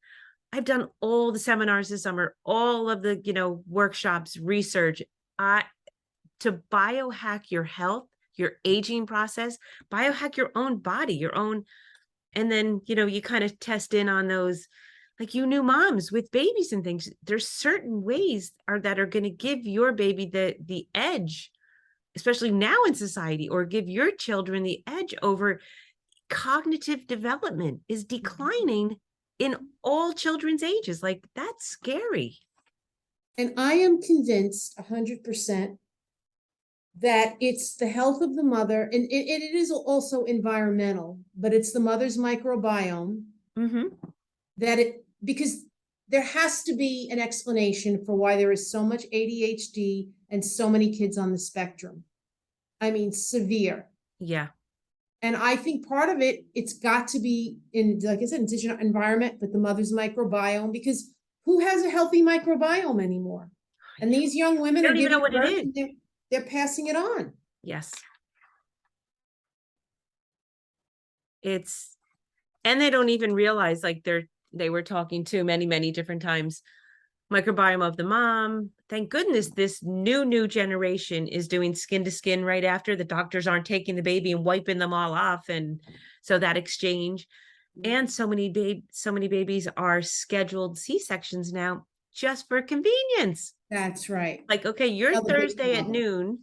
I've done all the seminars this summer, all of the, workshops, research, to biohack your health, your aging process, biohack your own body, your own, and then, you kind of test in on those, like you new moms with babies and things. There's certain ways that are going to give your baby the edge, especially now in society, or give your children the edge over cognitive development is declining in all children's ages. Like that's scary. And I am convinced 100% that it's the health of the mother, and it is also environmental, but it's the mother's microbiome Mm-hmm. that it because there has to be an explanation for why there is so much ADHD and so many kids on the spectrum. I mean, severe. Yeah. And I think part of it, it's got to be in, like I said, indigenous environment, but the mother's microbiome, because who has a healthy microbiome anymore? And these young women They are don't even know giving what it birth is. and they're passing it on. Yes. It's, and they don't even realize like they were talking to many, many different times microbiome of the mom. Thank goodness this new generation is doing skin to skin right after. The doctors aren't taking the baby and wiping them all off. And so that exchange, and so many babies are scheduled C-sections now just for convenience. That's right. Like, okay, you're Another big Thursday at problem. noon.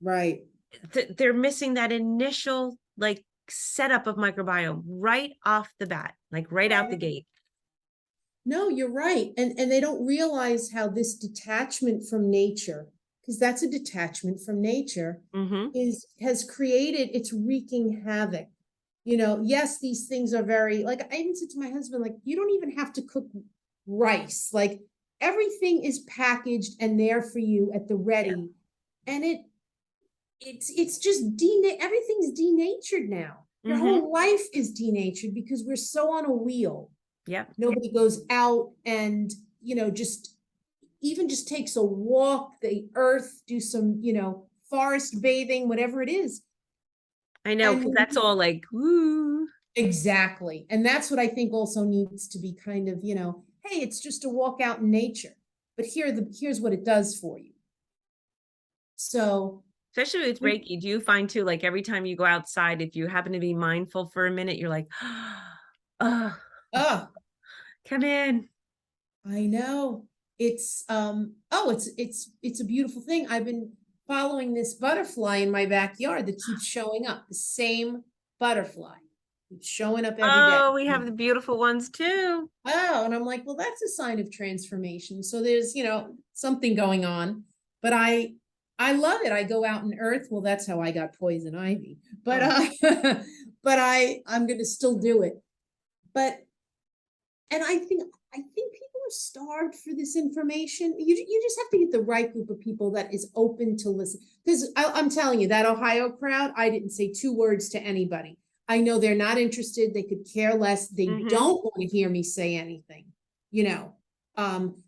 Right. They're missing that initial like setup of microbiome right off the bat, like right out the gate. No, you're right. And they don't realize how this detachment from nature, because that's a detachment from nature, Mm-hmm. has created, it's wreaking havoc. Yes, these things are very, like I even said to my husband, like, you don't even have to cook rice. Like everything is packaged and there for you at the ready. Yeah. And it's just everything's denatured now. Your Mm-hmm. whole life is denatured because we're so on a wheel. Yep. Nobody goes out and, just even just takes a walk, the earth, do some, forest bathing, whatever it is. I know, because And that's all like, woo. exactly. And that's what I think also needs to be kind of, hey, it's just a walk out in nature, but here's what it does for you. So, Especially with Reiki, do you find too, like every time you go outside, if you happen to be mindful for a minute, you're like, oh, oh, come in. I know. It's a beautiful thing. I've been following this butterfly in my backyard that keeps showing up. The same butterfly keeps showing up every day. Oh, we have the beautiful ones too. Oh, and I'm like, well, that's a sign of transformation. So there's, something going on. But I love it. I go out in earth. Well, that's how I got poison ivy. But but I'm gonna still do it. But and I think people are starved for this information. You just have to get the right group of people that is open to listen. Because I'm telling you, that Ohio crowd, I didn't say 2 words to anybody. I know they're not interested. They could care less. They don't want to hear me say anything,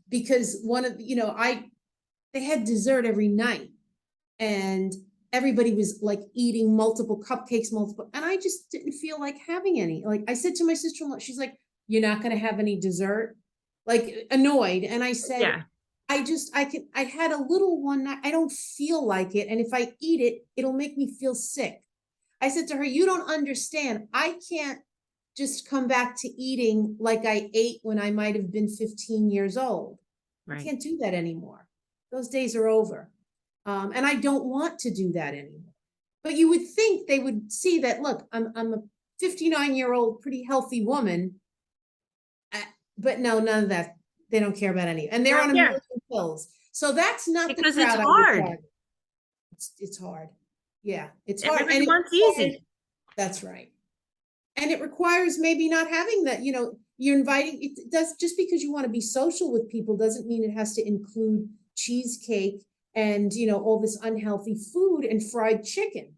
because one of, they had dessert every night and everybody was like eating multiple cupcakes, and I just didn't feel like having any. Like I said to my sister-in-law, she's like, you're not going to have any dessert, like annoyed. And I said, Yeah. I had a little one. I don't feel like it. And if I eat it, it'll make me feel sick. I said to her, you don't understand. I can't just come back to eating like I ate when I might have been 15 years old. I Right. can't do that anymore. Those days are over. And I don't want to do that anymore. But you would think they would see that, look, I'm a 59-year-old, pretty healthy woman. But no, none of that. They don't care about any, and they're Well, on a yeah, million pills. So that's not the because it's crowd I would hard. target. It's hard. Yeah, it's hard. Everybody And it wants requires, easy. that's right. And it requires maybe not having that, you're inviting, it does, just because you want to be social with people doesn't mean it has to include cheesecake and, all this unhealthy food and fried chicken.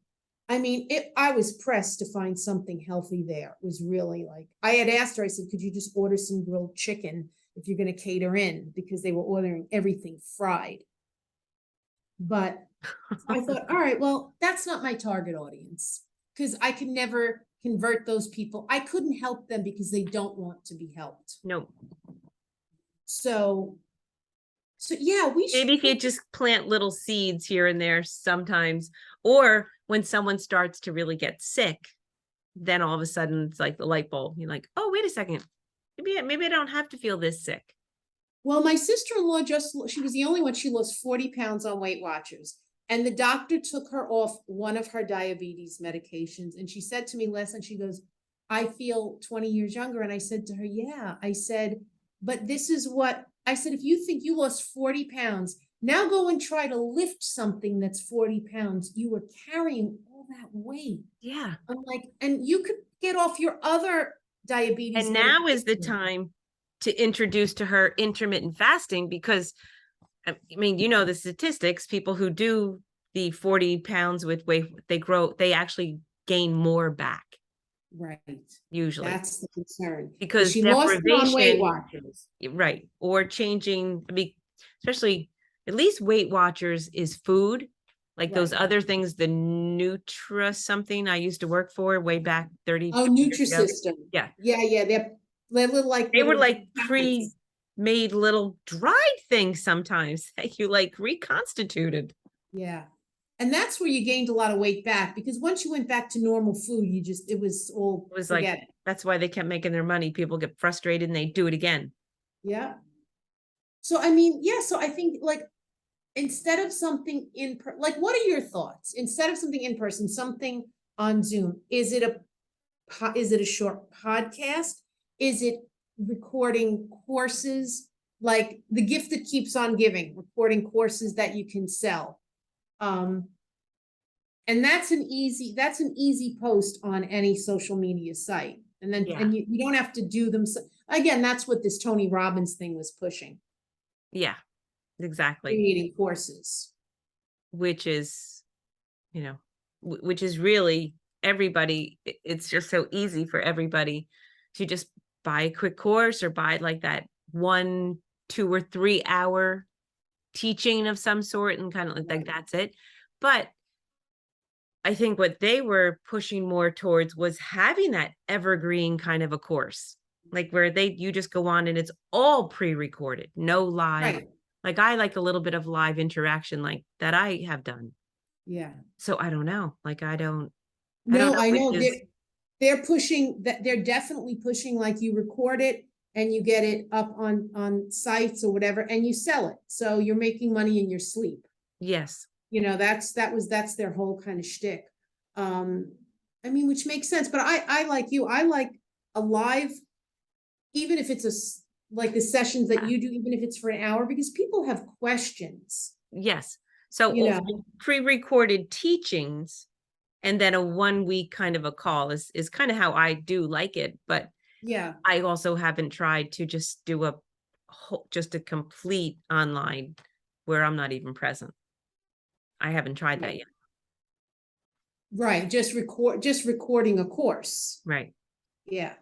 I mean, I was pressed to find something healthy there. It was really like, I had asked her, I said, could you just order some grilled chicken if you're going to cater in? Because they were ordering everything fried. But I thought, all right, well, that's not my target audience because I can never convert those people. I couldn't help them because they don't want to be helped. No, So, yeah, we should. maybe if you just plant little seeds here and there sometimes, or when someone starts to really get sick, then all of a sudden it's like the light bulb. You're like, oh, wait a second. Maybe I don't have to feel this sick. Well, my sister-in-law she was the only one, she lost 40 pounds on Weight Watchers. And the doctor took her off one of her diabetes medications. And she said to me last night, she goes, I feel 20 years younger. And I said to her, yeah, I said, but this is what I said, if you think you lost 40 pounds, now go and try to lift something that's 40 pounds. You were carrying all that weight. Yeah. I'm like, and you could get off your other diabetes. And now is the time to introduce to her intermittent fasting, because I mean, the statistics, people who do the 40 pounds with weight, they actually gain more back. Right. Usually. That's the concern. Because she lost it on Weight deprivation, Watchers. right. Or changing, especially at least Weight Watchers is food. Like those Right. other things, the Nutra something I used to work for way back 30 Oh, years ago. Nutrisystem. Yeah. Yeah. They're little They were little like packets. pre-made little dried things sometimes that you like reconstituted. Yeah. And that's where you gained a lot of weight back, because once you went back to normal food, it was all, It was forget like, it. that's why they kept making their money. People get frustrated and they do it again. Yeah. So, I mean, yeah. So I think like, instead of something like, what are your thoughts? Instead of something in person, something on Zoom, is it a short podcast? Is it recording courses, like the gift that keeps on giving, recording courses that you can sell? And that's an easy post on any social media site. And then, Yeah. and you don't have to do them. Again, that's what this Tony Robbins thing was pushing. Yeah, exactly. Creating courses. Which is, which is really everybody. It's just so easy for everybody to just buy a quick course or buy like that 1, 2, or 3 hour teaching of some sort and kind of like that's it. But I think what they were pushing more towards was having that evergreen kind of a course, like where you just go on and it's all pre-recorded, no live. Right. Like I like a little bit of live interaction like that I have done. Yeah. So I don't know. Like I don't No, I which know is, they're pushing that. They're definitely pushing, like, you record it and you get it up on sites or whatever, and you sell it. So you're making money in your sleep. yes. That's their whole kind of shtick. I mean, which makes sense, but I like you, I like a live, even if it's like the sessions that you do, even if it's for an hour, because people have questions. Yes. So pre-recorded teachings and then a 1 week kind of a call is kind of how I do like it. But yeah, I also haven't tried to just do a complete online where I'm not even present. I haven't tried that yet. right. Just recording a course. Right. Yeah.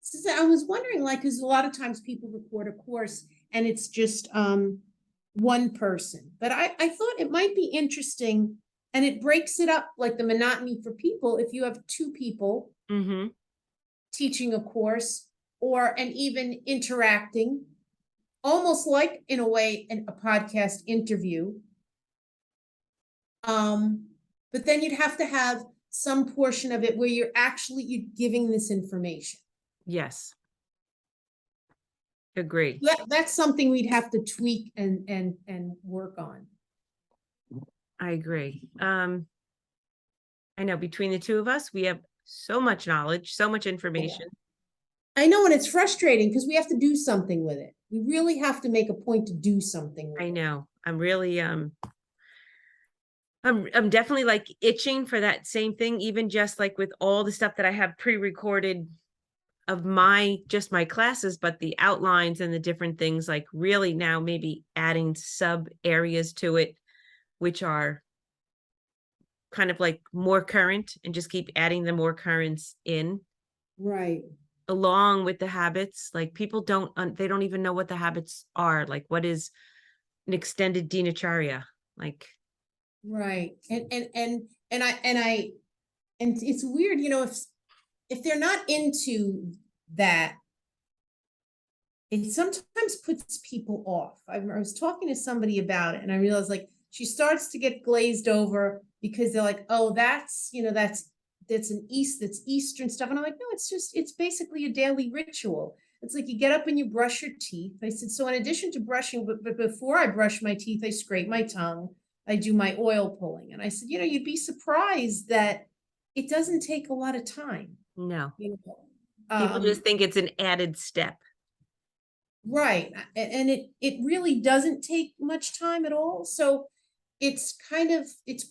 So I was wondering, like, because a lot of times people record a course and it's just one person, but I thought it might be interesting, and it breaks it up, like the monotony for people, if you have 2 people teaching a course and even interacting, almost like, in a way, a podcast interview. But then you'd have to have some portion of it where you're giving this information. Yes. Agree. That's something we'd have to tweak and work on. I agree. I know between the two of us, we have so much knowledge, so much information. I know, and it's frustrating because we have to do something with it. We really have to make a point to do something with I it. know. I'm really, I'm definitely like itching for that same thing, even just like with all the stuff that I have pre-recorded of just my classes, but the outlines and the different things, like really now maybe adding sub areas to it, which are kind of like more current, and just keep adding the more currents in Right, along with the habits. Like people they don't even know what the habits are. Like what is an extended dinacharya? Like, right. And it's weird, if they're not into that, it sometimes puts people off. I was talking to somebody about it and I realized like she starts to get glazed over because they're like, oh, that's Eastern stuff. And I'm like, no, it's basically a daily ritual. It's like you get up and you brush your teeth. I said, so in addition to brushing, but before I brush my teeth, I scrape my tongue, I do my oil pulling. And I said, you'd be surprised that it doesn't take a lot of time. no, You know, people just think it's an added step. right. And it really doesn't take much time at all. So it's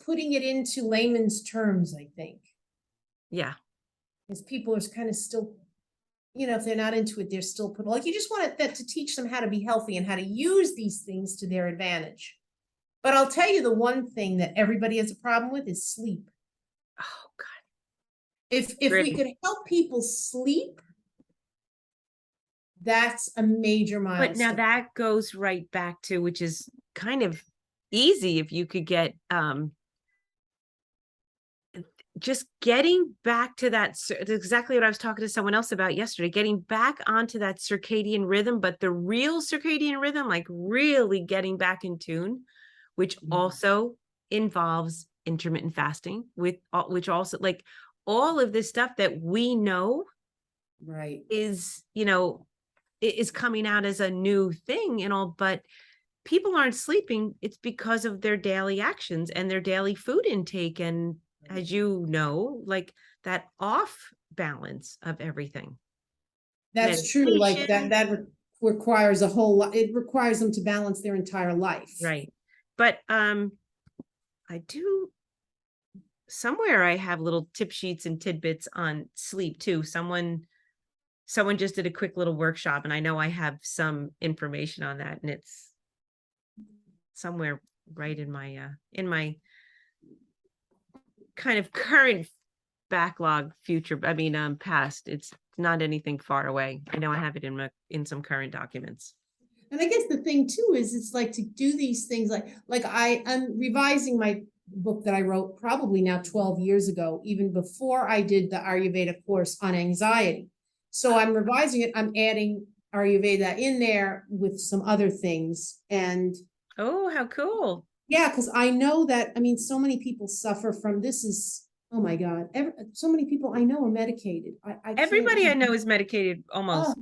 putting it into layman's terms, I think, Yeah. because people are kind of still, if they're not into it, they're still put like you just want that to teach them how to be healthy and how to use these things to their advantage. But I'll tell you the one thing that everybody has a problem with is sleep. Oh God. If we Gritty. could help people sleep, that's a major But now milestone. that goes right back to, which is kind of easy if you could get just getting back to that. That's exactly what I was talking to someone else about yesterday, getting back onto that circadian rhythm, but the real circadian rhythm, like really getting back in tune, which also involves intermittent fasting, which also, like, all of this stuff that we know Right. is, is coming out as a new thing and all, but people aren't sleeping. It's because of their daily actions and their daily food intake. And as you know, like that off balance of everything. That's true. Like Meditation. requires a whole lot. It requires them to balance their entire life. Right. But I do, somewhere I have little tip sheets and tidbits on sleep too. Someone just did a quick little workshop, and I know I have some information on that, and it's somewhere right in my kind of current backlog future. I mean, past. It's not anything far away. I know I have it in some current documents. And I guess the thing too is it's like to do these things like I'm revising my book that I wrote probably now 12 years ago, even before I did the Ayurveda course on anxiety. So I'm revising it. I'm adding Ayurveda in there with some other things. And Oh, how cool. yeah, because I know that, I mean, so many people suffer from this is, oh my God, so many people I know are medicated. I can't, Everybody I know is medicated oh, almost.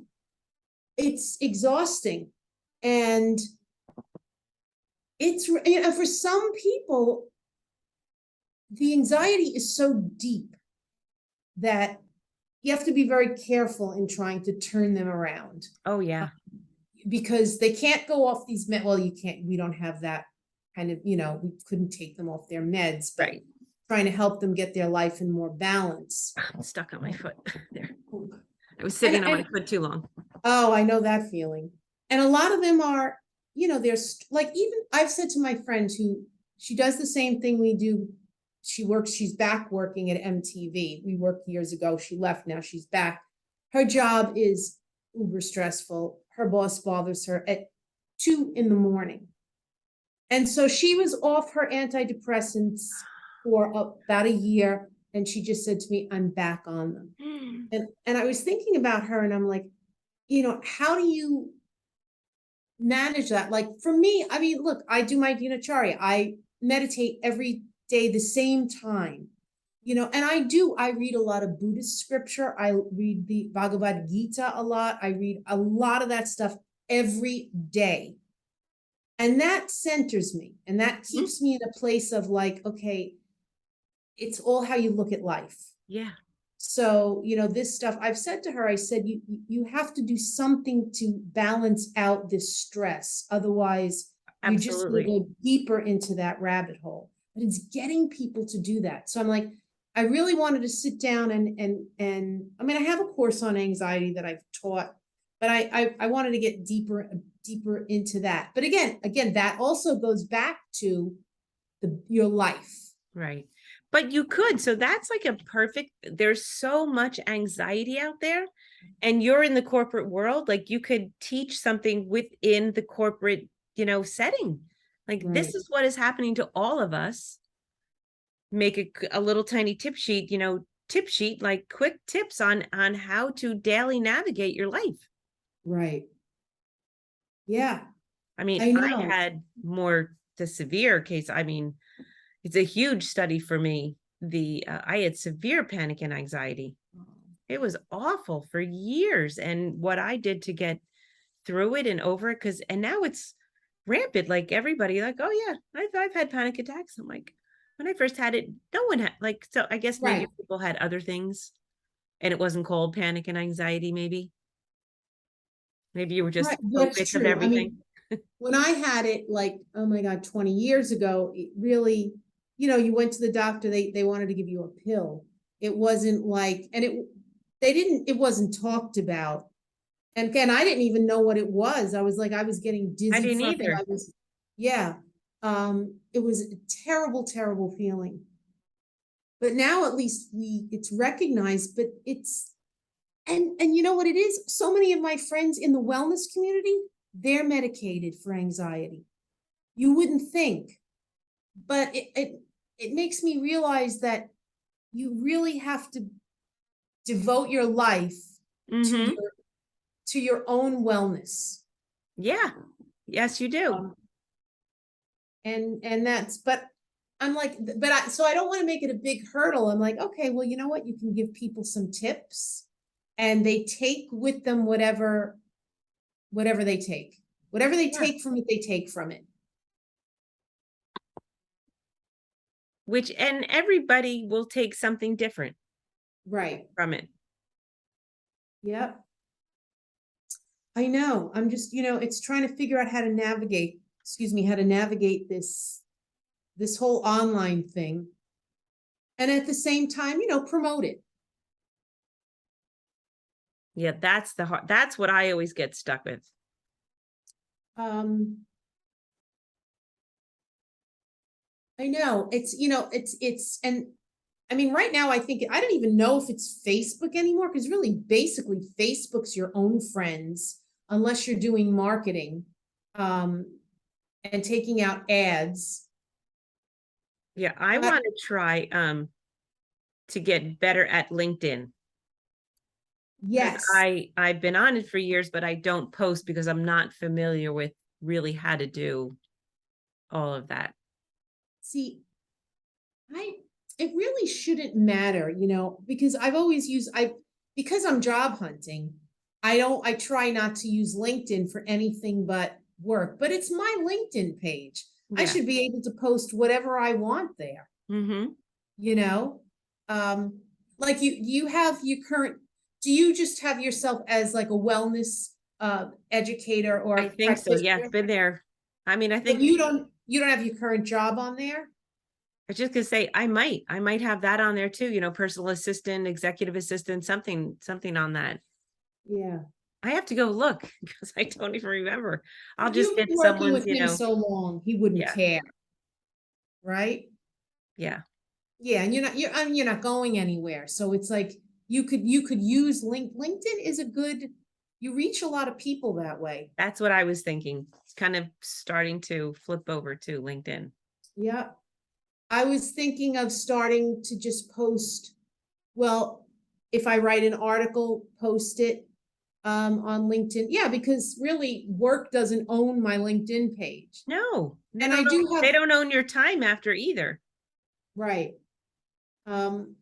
it's exhausting. And for some people, the anxiety is so deep that you have to be very careful in trying to turn them around Oh yeah. because they can't go off these well, we don't have that kind of, we couldn't take them off their meds, but Right. trying to help them get their life in more balance. I'm stuck on my foot there. I was sitting on my foot too long. Oh, I know that feeling. And a lot of them are, there's like, even I've said to my friend who she does the same thing we do. She's back working at MTV. We worked years ago. She left. Now she's back. Her job is uber stressful. Her boss bothers her at 2 a.m. And so she was off her antidepressants for about a year. And she just said to me, I'm back on them. And I was thinking about her and I'm like, how do you manage that? Like for me, I mean, look, I do my dinacharya. I meditate every day the same time, and I read a lot of Buddhist scripture. I read the Bhagavad Gita a lot. I read a lot of that stuff every day. And that centers me and that Mhm. keeps me in a place of like, okay, it's all how you look at life. Yeah. So, this stuff, I've said to her, I said, you have to do something to balance out this stress. Otherwise, you just will Absolutely. go deeper into that rabbit hole. But it's getting people to do that. So I'm like, I really wanted to sit down and I mean, I have a course on anxiety that I've taught, but I wanted to get deeper into that. But again, that also goes back to your life. Right. But you could. So that's like a perfect, there's so much anxiety out there, and you're in the corporate world. Like you could teach something within the corporate, setting. Like this Right. is what is happening to all of us. Make a little tiny tip sheet, like quick tips on how to daily navigate your life. Right. Yeah, I mean, I I know. had more the severe case. I mean, it's a huge study for me. I had severe panic and anxiety. It was awful for years, and what I did to get through it and over it, and now it's rampant. Like everybody, like, oh yeah, I've had panic attacks. I'm like, when I first had it, no one had, like, so I guess maybe Right. people had other things, and it wasn't called panic and anxiety. Maybe you were just Right. a That's bit of true. I everything. mean, when I had it, like, oh my God, 20 years ago, it really, you went to the doctor, they wanted to give you a pill. It wasn't like, it wasn't talked about. And again, I didn't even know what it was. I was like, I was getting I dizzy didn't from it. either. Yeah. It was a terrible, terrible feeling. But now at least it's recognized, but and you know what it is? So many of my friends in the wellness community, they're medicated for anxiety. You wouldn't think, but it makes me realize that you really have to devote your life to Mm-hmm. your own wellness. Yeah. Yes, you do. Um, and that's, but I'm like, so I don't want to make it a big hurdle. I'm like, okay, well, you know what? You can give people some tips and they take with them whatever they take. Whatever they Yeah. take from it, they take from it. And everybody will take something different Right. from it. Yep. I know. I'm just, it's trying to figure out how to navigate, how to navigate this whole online thing. And at the same time, promote it. Yeah, that's what I always get stuck with. Um, I know and I mean, right now, I think, I don't even know if it's Facebook anymore, because really, basically, Facebook's your own friends, unless you're doing marketing, and taking out ads. Yeah, I But want to try to get better at LinkedIn, because yes, I've been on it for years, but I don't post because I'm not familiar with really how to do all of that. see, I it really shouldn't matter, because I've always used because I'm job hunting, I try not to use LinkedIn for anything but work, but it's my LinkedIn page. I Yeah. should be able to post whatever I want there, Mm-hmm. you know? Um, like you have your current, do you just have yourself as like a wellness educator I or think so. Yeah, practitioner, been there. I mean, I but think you don't have your current job on there? I was just gonna say I might have that on there too, personal assistant, executive assistant, something on that. Yeah. I have to go look because I don't even remember. I'll just You've get been working someone's, with him so long, he wouldn't yeah, care, right? yeah. Yeah, and you're not going anywhere. So it's like you could use LinkedIn is a good, you reach a lot of people that way. That's what I was thinking. It's kind of starting to flip over to LinkedIn. Yeah. I was thinking of starting to just post, well, if I write an article, post it on LinkedIn. Yeah, because really work doesn't own my LinkedIn page. No, And I do they have, don't own your time after either. right. Um,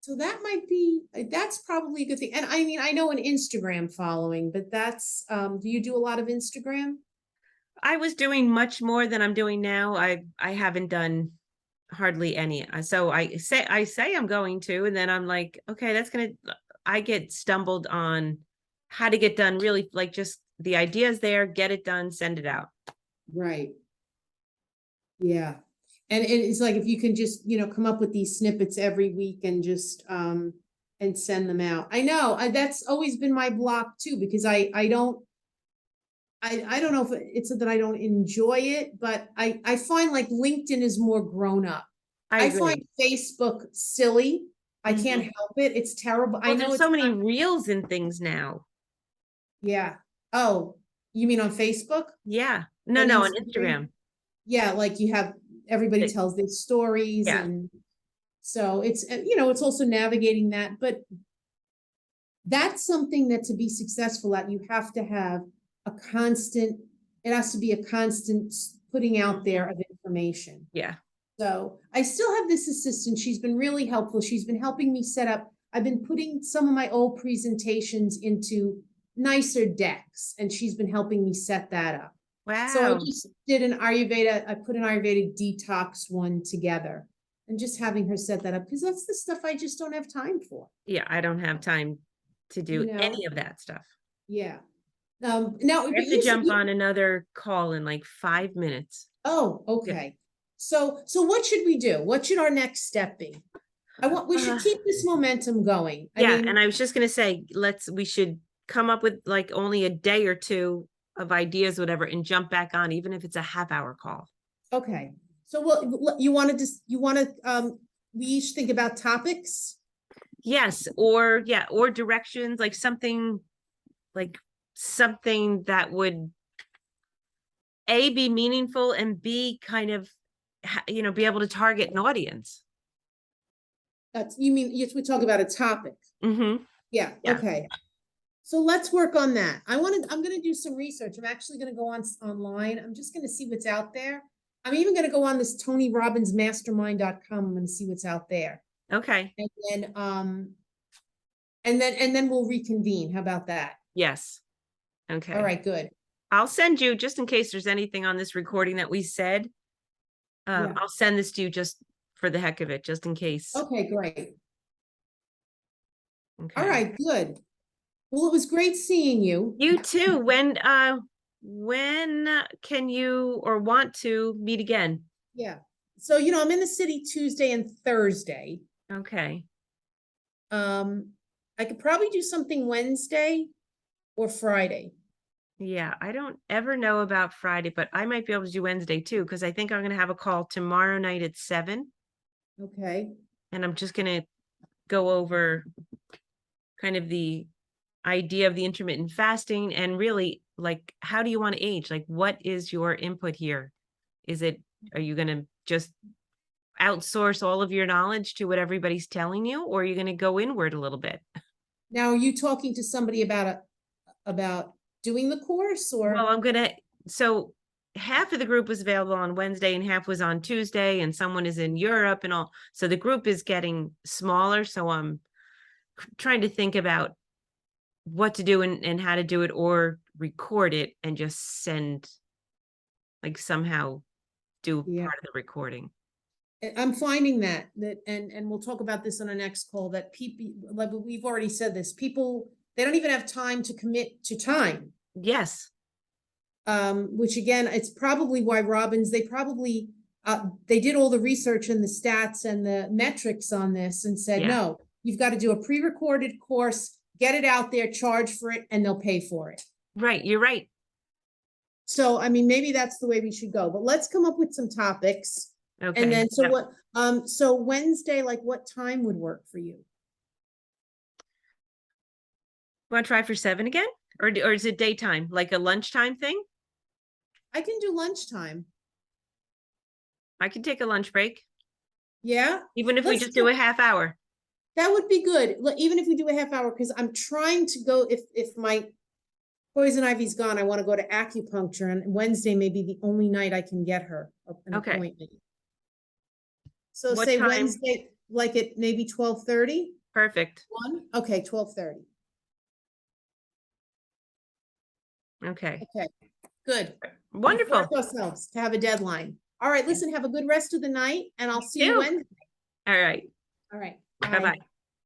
So that's probably a good thing. And I mean, I know an Instagram following, but do you do a lot of Instagram? I was doing much more than I'm doing now. I haven't done hardly any. So I say I'm going to, and then I'm like, okay, I get stumbled on how to get done really, like, just the ideas there, get it done, send it out. Right. Yeah. And it's like, if you can just, come up with these snippets every week and just, and send them out. I know, that's always been my block too, because I don't know if it's that I don't enjoy it, but I find like LinkedIn is more grown up. I I agree. find Facebook silly. I can't Mhm. help it. It's terrible. I Well, know there's it's so many not, reels and things now. yeah. Oh, you mean on Facebook Yeah. or No, on Instagram? Instagram. Yeah, like you have, everybody It- tells their stories, yeah. and so it's, it's also navigating that, but that's something that to be successful at, you have to have a constant, it has to be a constant putting out there of information. Yeah. So I still have this assistant. She's been really helpful. She's been helping me set up. I've been putting some of my old presentations into nicer decks, and she's been helping me set that up. So I Wow. just did I put an Ayurvedic detox one together, and just having her set that up, because that's the stuff I just don't have time for. Yeah, I don't have time to do You know, any of that stuff. yeah. Now, I but have to you said jump on another call in like 5 minutes. oh, Yeah. okay. So what should we do? What should our next step be? We should Uh, keep this momentum going. I yeah, and mean, I was just gonna say, we should come up with like only a day or two of ideas, whatever, and jump back on, even if it's a half-hour call. okay. So you want to, we each think about topics? Yes, or yeah, or directions, like something that would A, be meaningful, and B, kind of, be able to target an audience. You mean, yes, we talk about a topic. Mm-hmm. Yeah, Yeah. okay. So let's work on that. I'm gonna do some research. I'm actually gonna go online. I'm just gonna see what's out there. I'm even gonna go on this TonyRobbinsMastermind.com. I'm gonna see what's out there. Okay. And then we'll reconvene. How about that? Yes. All Okay. right, good. I'll send you, just in case there's anything on this recording that we said. Yeah. I'll send this to you just for the heck of it, just in case. Okay, great. Okay. All right, good. Well, it was great seeing you. You too. When can you or want to meet again? Yeah. So, I'm in the city Tuesday and Thursday. Okay. I could probably do something Wednesday or Friday. Yeah, I don't ever know about Friday, but I might be able to do Wednesday too, because I think I'm going to have a call tomorrow night at 7, Okay. and I'm just going to go over kind of the idea of the intermittent fasting, and really, like, how do you want to age? Like, what is your input here? Are you going to just outsource all of your knowledge to what everybody's telling you, or are you going to go inward a little bit? Now, are you talking to somebody about doing the course, Well, or? so half of the group was available on Wednesday and half was on Tuesday, and someone is in Europe and all. So the group is getting smaller. So I'm trying to think about what to do and how to do it, or record it and just send, like, somehow do Yeah. part of the recording. I'm finding and we'll talk about this on our next call, that people, like we've already said this, people, they don't even have time to commit to time. Yes. Which again, it's probably why they did all the research and the stats and the metrics on this and said, Yeah. no, you've got to do a pre-recorded course, get it out there, charge for it, and they'll pay for it. Right. You're right. So, I mean, maybe that's the way we should go, but let's come up with some topics. Okay. And then, Yep. so Wednesday, like what time would work for you? Want to try for 7 again? Or is it daytime, like a lunchtime thing? I can do lunchtime. I can take a lunch break, Yeah, even if we just do a half hour. that would be good. Even if we do a half hour, because I'm trying to go, if my poison ivy's gone, I want to go to acupuncture, and Wednesday may be the only night I can get her an Okay. appointment. So What say time? Wednesday, like at maybe 12:30? Perfect. 1? Okay, 12:30. Okay. Okay, good. We've Wonderful. worked ourselves to have a deadline. All right, listen, have a good rest of the night and I'll see you too. Wednesday. All right. All right. Bye-bye.